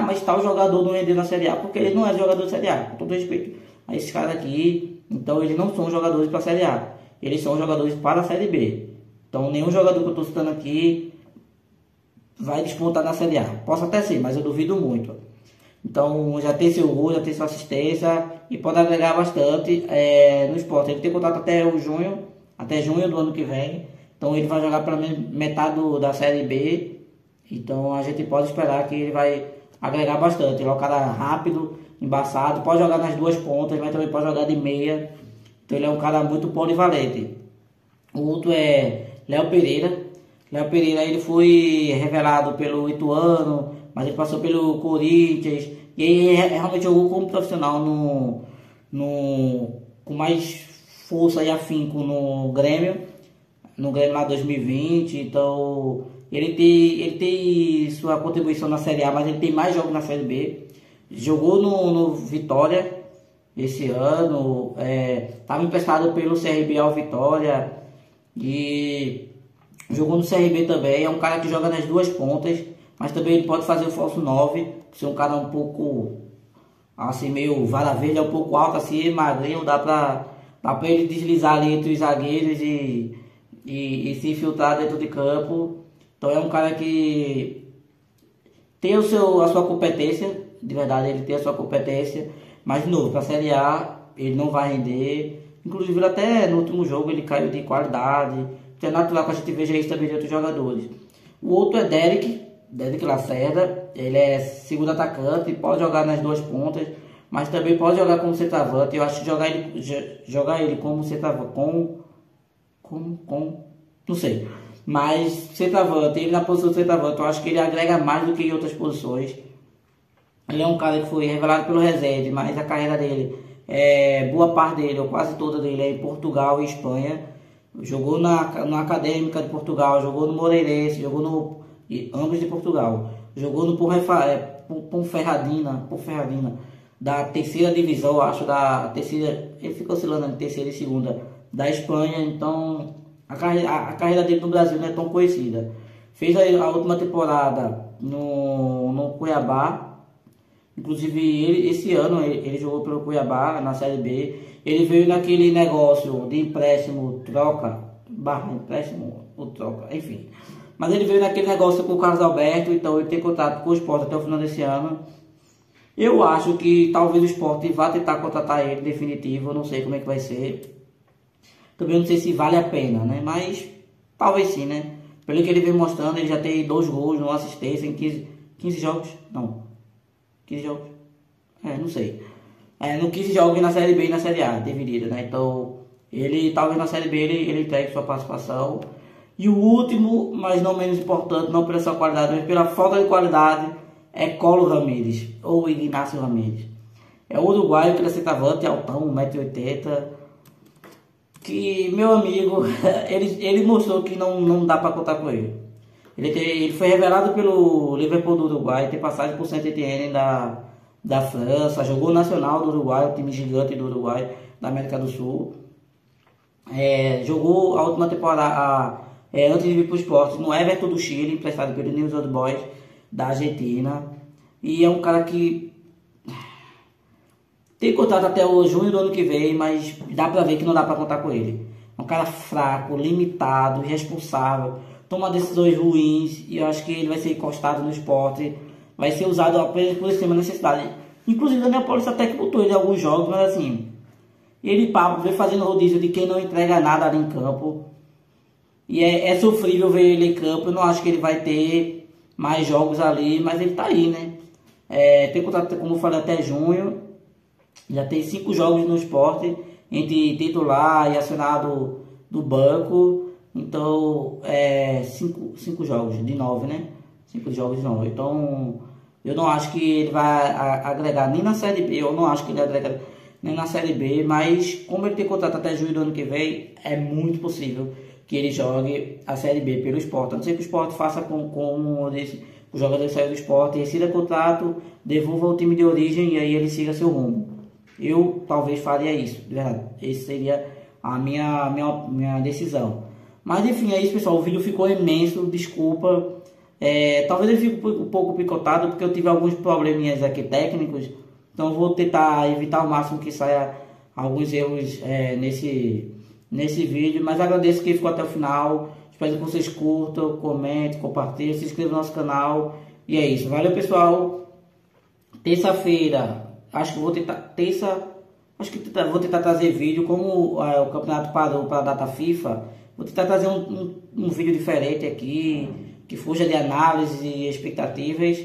Mas tal jogador não rendeu na Série A, porque ele não é jogador de Série A, com todo respeito a esses caras aqui. Então, eles não são jogadores para a Série A, eles são jogadores para a Série B. Então, nenhum jogador que eu estou citando aqui vai despontar na Série A. Posso até ser, mas eu duvido muito. Então já tem seu gol, já tem sua assistência e pode agregar bastante no Sport. Ele tem contrato até junho do ano que vem. Então ele vai jogar pelo menos metade da Série B. Então a gente pode esperar que ele vai agregar bastante. Ele é um cara rápido, embaçado, pode jogar nas 2 pontas, mas também pode jogar de meia. Então ele é um cara muito polivalente. O outro é Léo Pereira. Léo Pereira, ele foi revelado pelo Ituano, mas ele passou pelo Corinthians e aí realmente jogou como profissional com mais força e afinco no Grêmio lá 2020. Então ele tem sua contribuição na Série A, mas ele tem mais jogos na Série B. Jogou no Vitória esse ano, estava emprestado pelo CRB ao Vitória e jogou no CRB também. É um cara que joga nas 2 pontas, mas também ele pode fazer o falso 9, ser um cara um pouco assim, meio vara verde, é um pouco alto assim, magrinho, dá pra ele deslizar ali entre os zagueiros e se infiltrar dentro de campo. Então é um cara que tem a sua competência, de verdade ele tem a sua competência, mas de novo, pra Série A ele não vai render. Inclusive até no último jogo ele caiu de qualidade. É natural que a gente veja isso também de outros jogadores. O outro é Derek Lacerda. Ele é segundo atacante, pode jogar nas 2 pontas, mas também pode jogar como centroavante. Eu acho que jogar ele como centroavante, não sei. Mas centroavante, ele na posição de centroavante, eu acho que ele agrega mais do que em outras posições. Ele é um cara que foi revelado pelo Rezende, mas a carreira dele, boa parte dele, ou quase toda dele, é em Portugal e Espanha. Jogou na Académica de Portugal, jogou no Moreirense, ambos de Portugal. Jogou no Ponferradina, da terceira divisão, acho, da terceira, ele fica oscilando entre terceira e segunda da Espanha, então a carreira dele no Brasil não é tão conhecida. Fez a última temporada no Cuiabá, inclusive esse ano ele jogou pelo Cuiabá na Série B. Ele veio naquele negócio de empréstimo, troca, empréstimo ou troca, enfim. Mas ele veio naquele negócio com o Carlos Alberto, então ele tem contato com o Sport até o final desse ano. Eu acho que talvez o Sport vá tentar contratar ele definitivo, eu não sei como é que vai ser. Também não sei se vale a pena, né? Mas talvez sim, né? Pelo que ele vem mostrando, ele já tem 2 gols, 1 assistência em 15 jogos. Não, 15 jogos? Não sei. No 15 jogos na Série B e na Série A, dividida, né? Então, ele talvez na Série B ele entregue sua participação. E o último, mas não menos importante, não pela sua qualidade, mas pela falta de qualidade, é Colo Ramírez, ou Ignacio Ramírez. É o uruguaio que é centroavante, altão, 1,80 m. Que, meu amigo, ele mostrou que não dá para contar com ele. Ele foi revelado pelo Liverpool do Uruguai, tem passagem por Saint-Étienne da França, jogou o Nacional do Uruguai, o time gigante do Uruguai, da América do Sul. Jogou a última temporada, antes de vir para o Sport, no Everton do Chile, emprestado pelo News Old Boys da Argentina. E é um cara que tem contrato até o junho do ano que vem, mas dá pra ver que não dá pra contar com ele. É um cara fraco, limitado, irresponsável, toma decisões ruins e eu acho que ele vai ser encostado no Sport, vai ser usado apenas por extrema necessidade. Inclusive, o Daniel Paulista até que botou ele em alguns jogos, mas assim, ele vem fazendo rodízio de quem não entrega nada ali em campo. E é sofrível ver ele em campo. Eu não acho que ele vai ter mais jogos ali, mas ele tá aí, né? Tem contrato, como eu falei, até junho. Já tem 5 jogos no Sport, entre titular e acionado do banco. Então, 5 jogos de 9, né? 5 jogos de 9. Então, eu não acho que ele vai agregar nem na Série B. Eu não acho que ele agrega nem na Série B. Mas, como ele tem contrato até junho do ano que vem, é muito possível que ele jogue a Série B pelo Sport. A não ser que o Sport faça com o jogador saiu do Sport, rescinde o contrato, devolva ao time de origem e aí ele siga seu rumo. Eu talvez faria isso, de verdade. Essa seria a minha decisão. Mas enfim, é isso, pessoal. O vídeo ficou imenso, desculpa. Talvez ele fique um pouco picotado porque eu tive alguns probleminhas aqui técnicos. Então vou tentar evitar ao máximo que saia alguns erros nesse vídeo. Mas agradeço quem ficou até o final. Espero que vocês curtam, comentem, compartilhem, se inscrevam no nosso canal. E é isso. Valeu, pessoal. Terça-feira. Acho que vou tentar vou tentar trazer vídeo, como o campeonato parou para a data FIFA. Vou tentar trazer um vídeo diferente aqui, que fuja de análise e expectativas.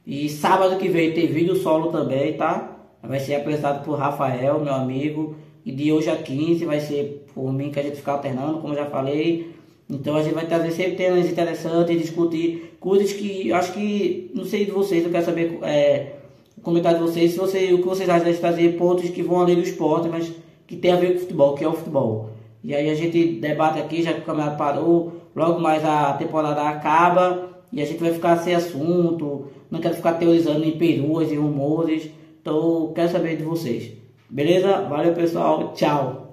E sábado que vem tem vídeo solo também, tá? Vai ser apresentado por Rafael, meu amigo. E de hoje a 15 vai ser por mim, que a gente fica alternando, como eu já falei. Então a gente vai trazer sempre temas interessantes, discutir coisas que eu acho que, não sei de vocês, eu quero saber comentário de vocês, o que vocês acham de trazer pontos que vão além do esporte, mas que tem a ver com o futebol, que é o futebol. E aí a gente debate aqui, já que o campeonato parou, logo mais a temporada acaba e a gente vai ficar sem assunto, não quero ficar teorizando em perus e rumores, então quero saber de vocês. Beleza? Valeu, pessoal, tchau!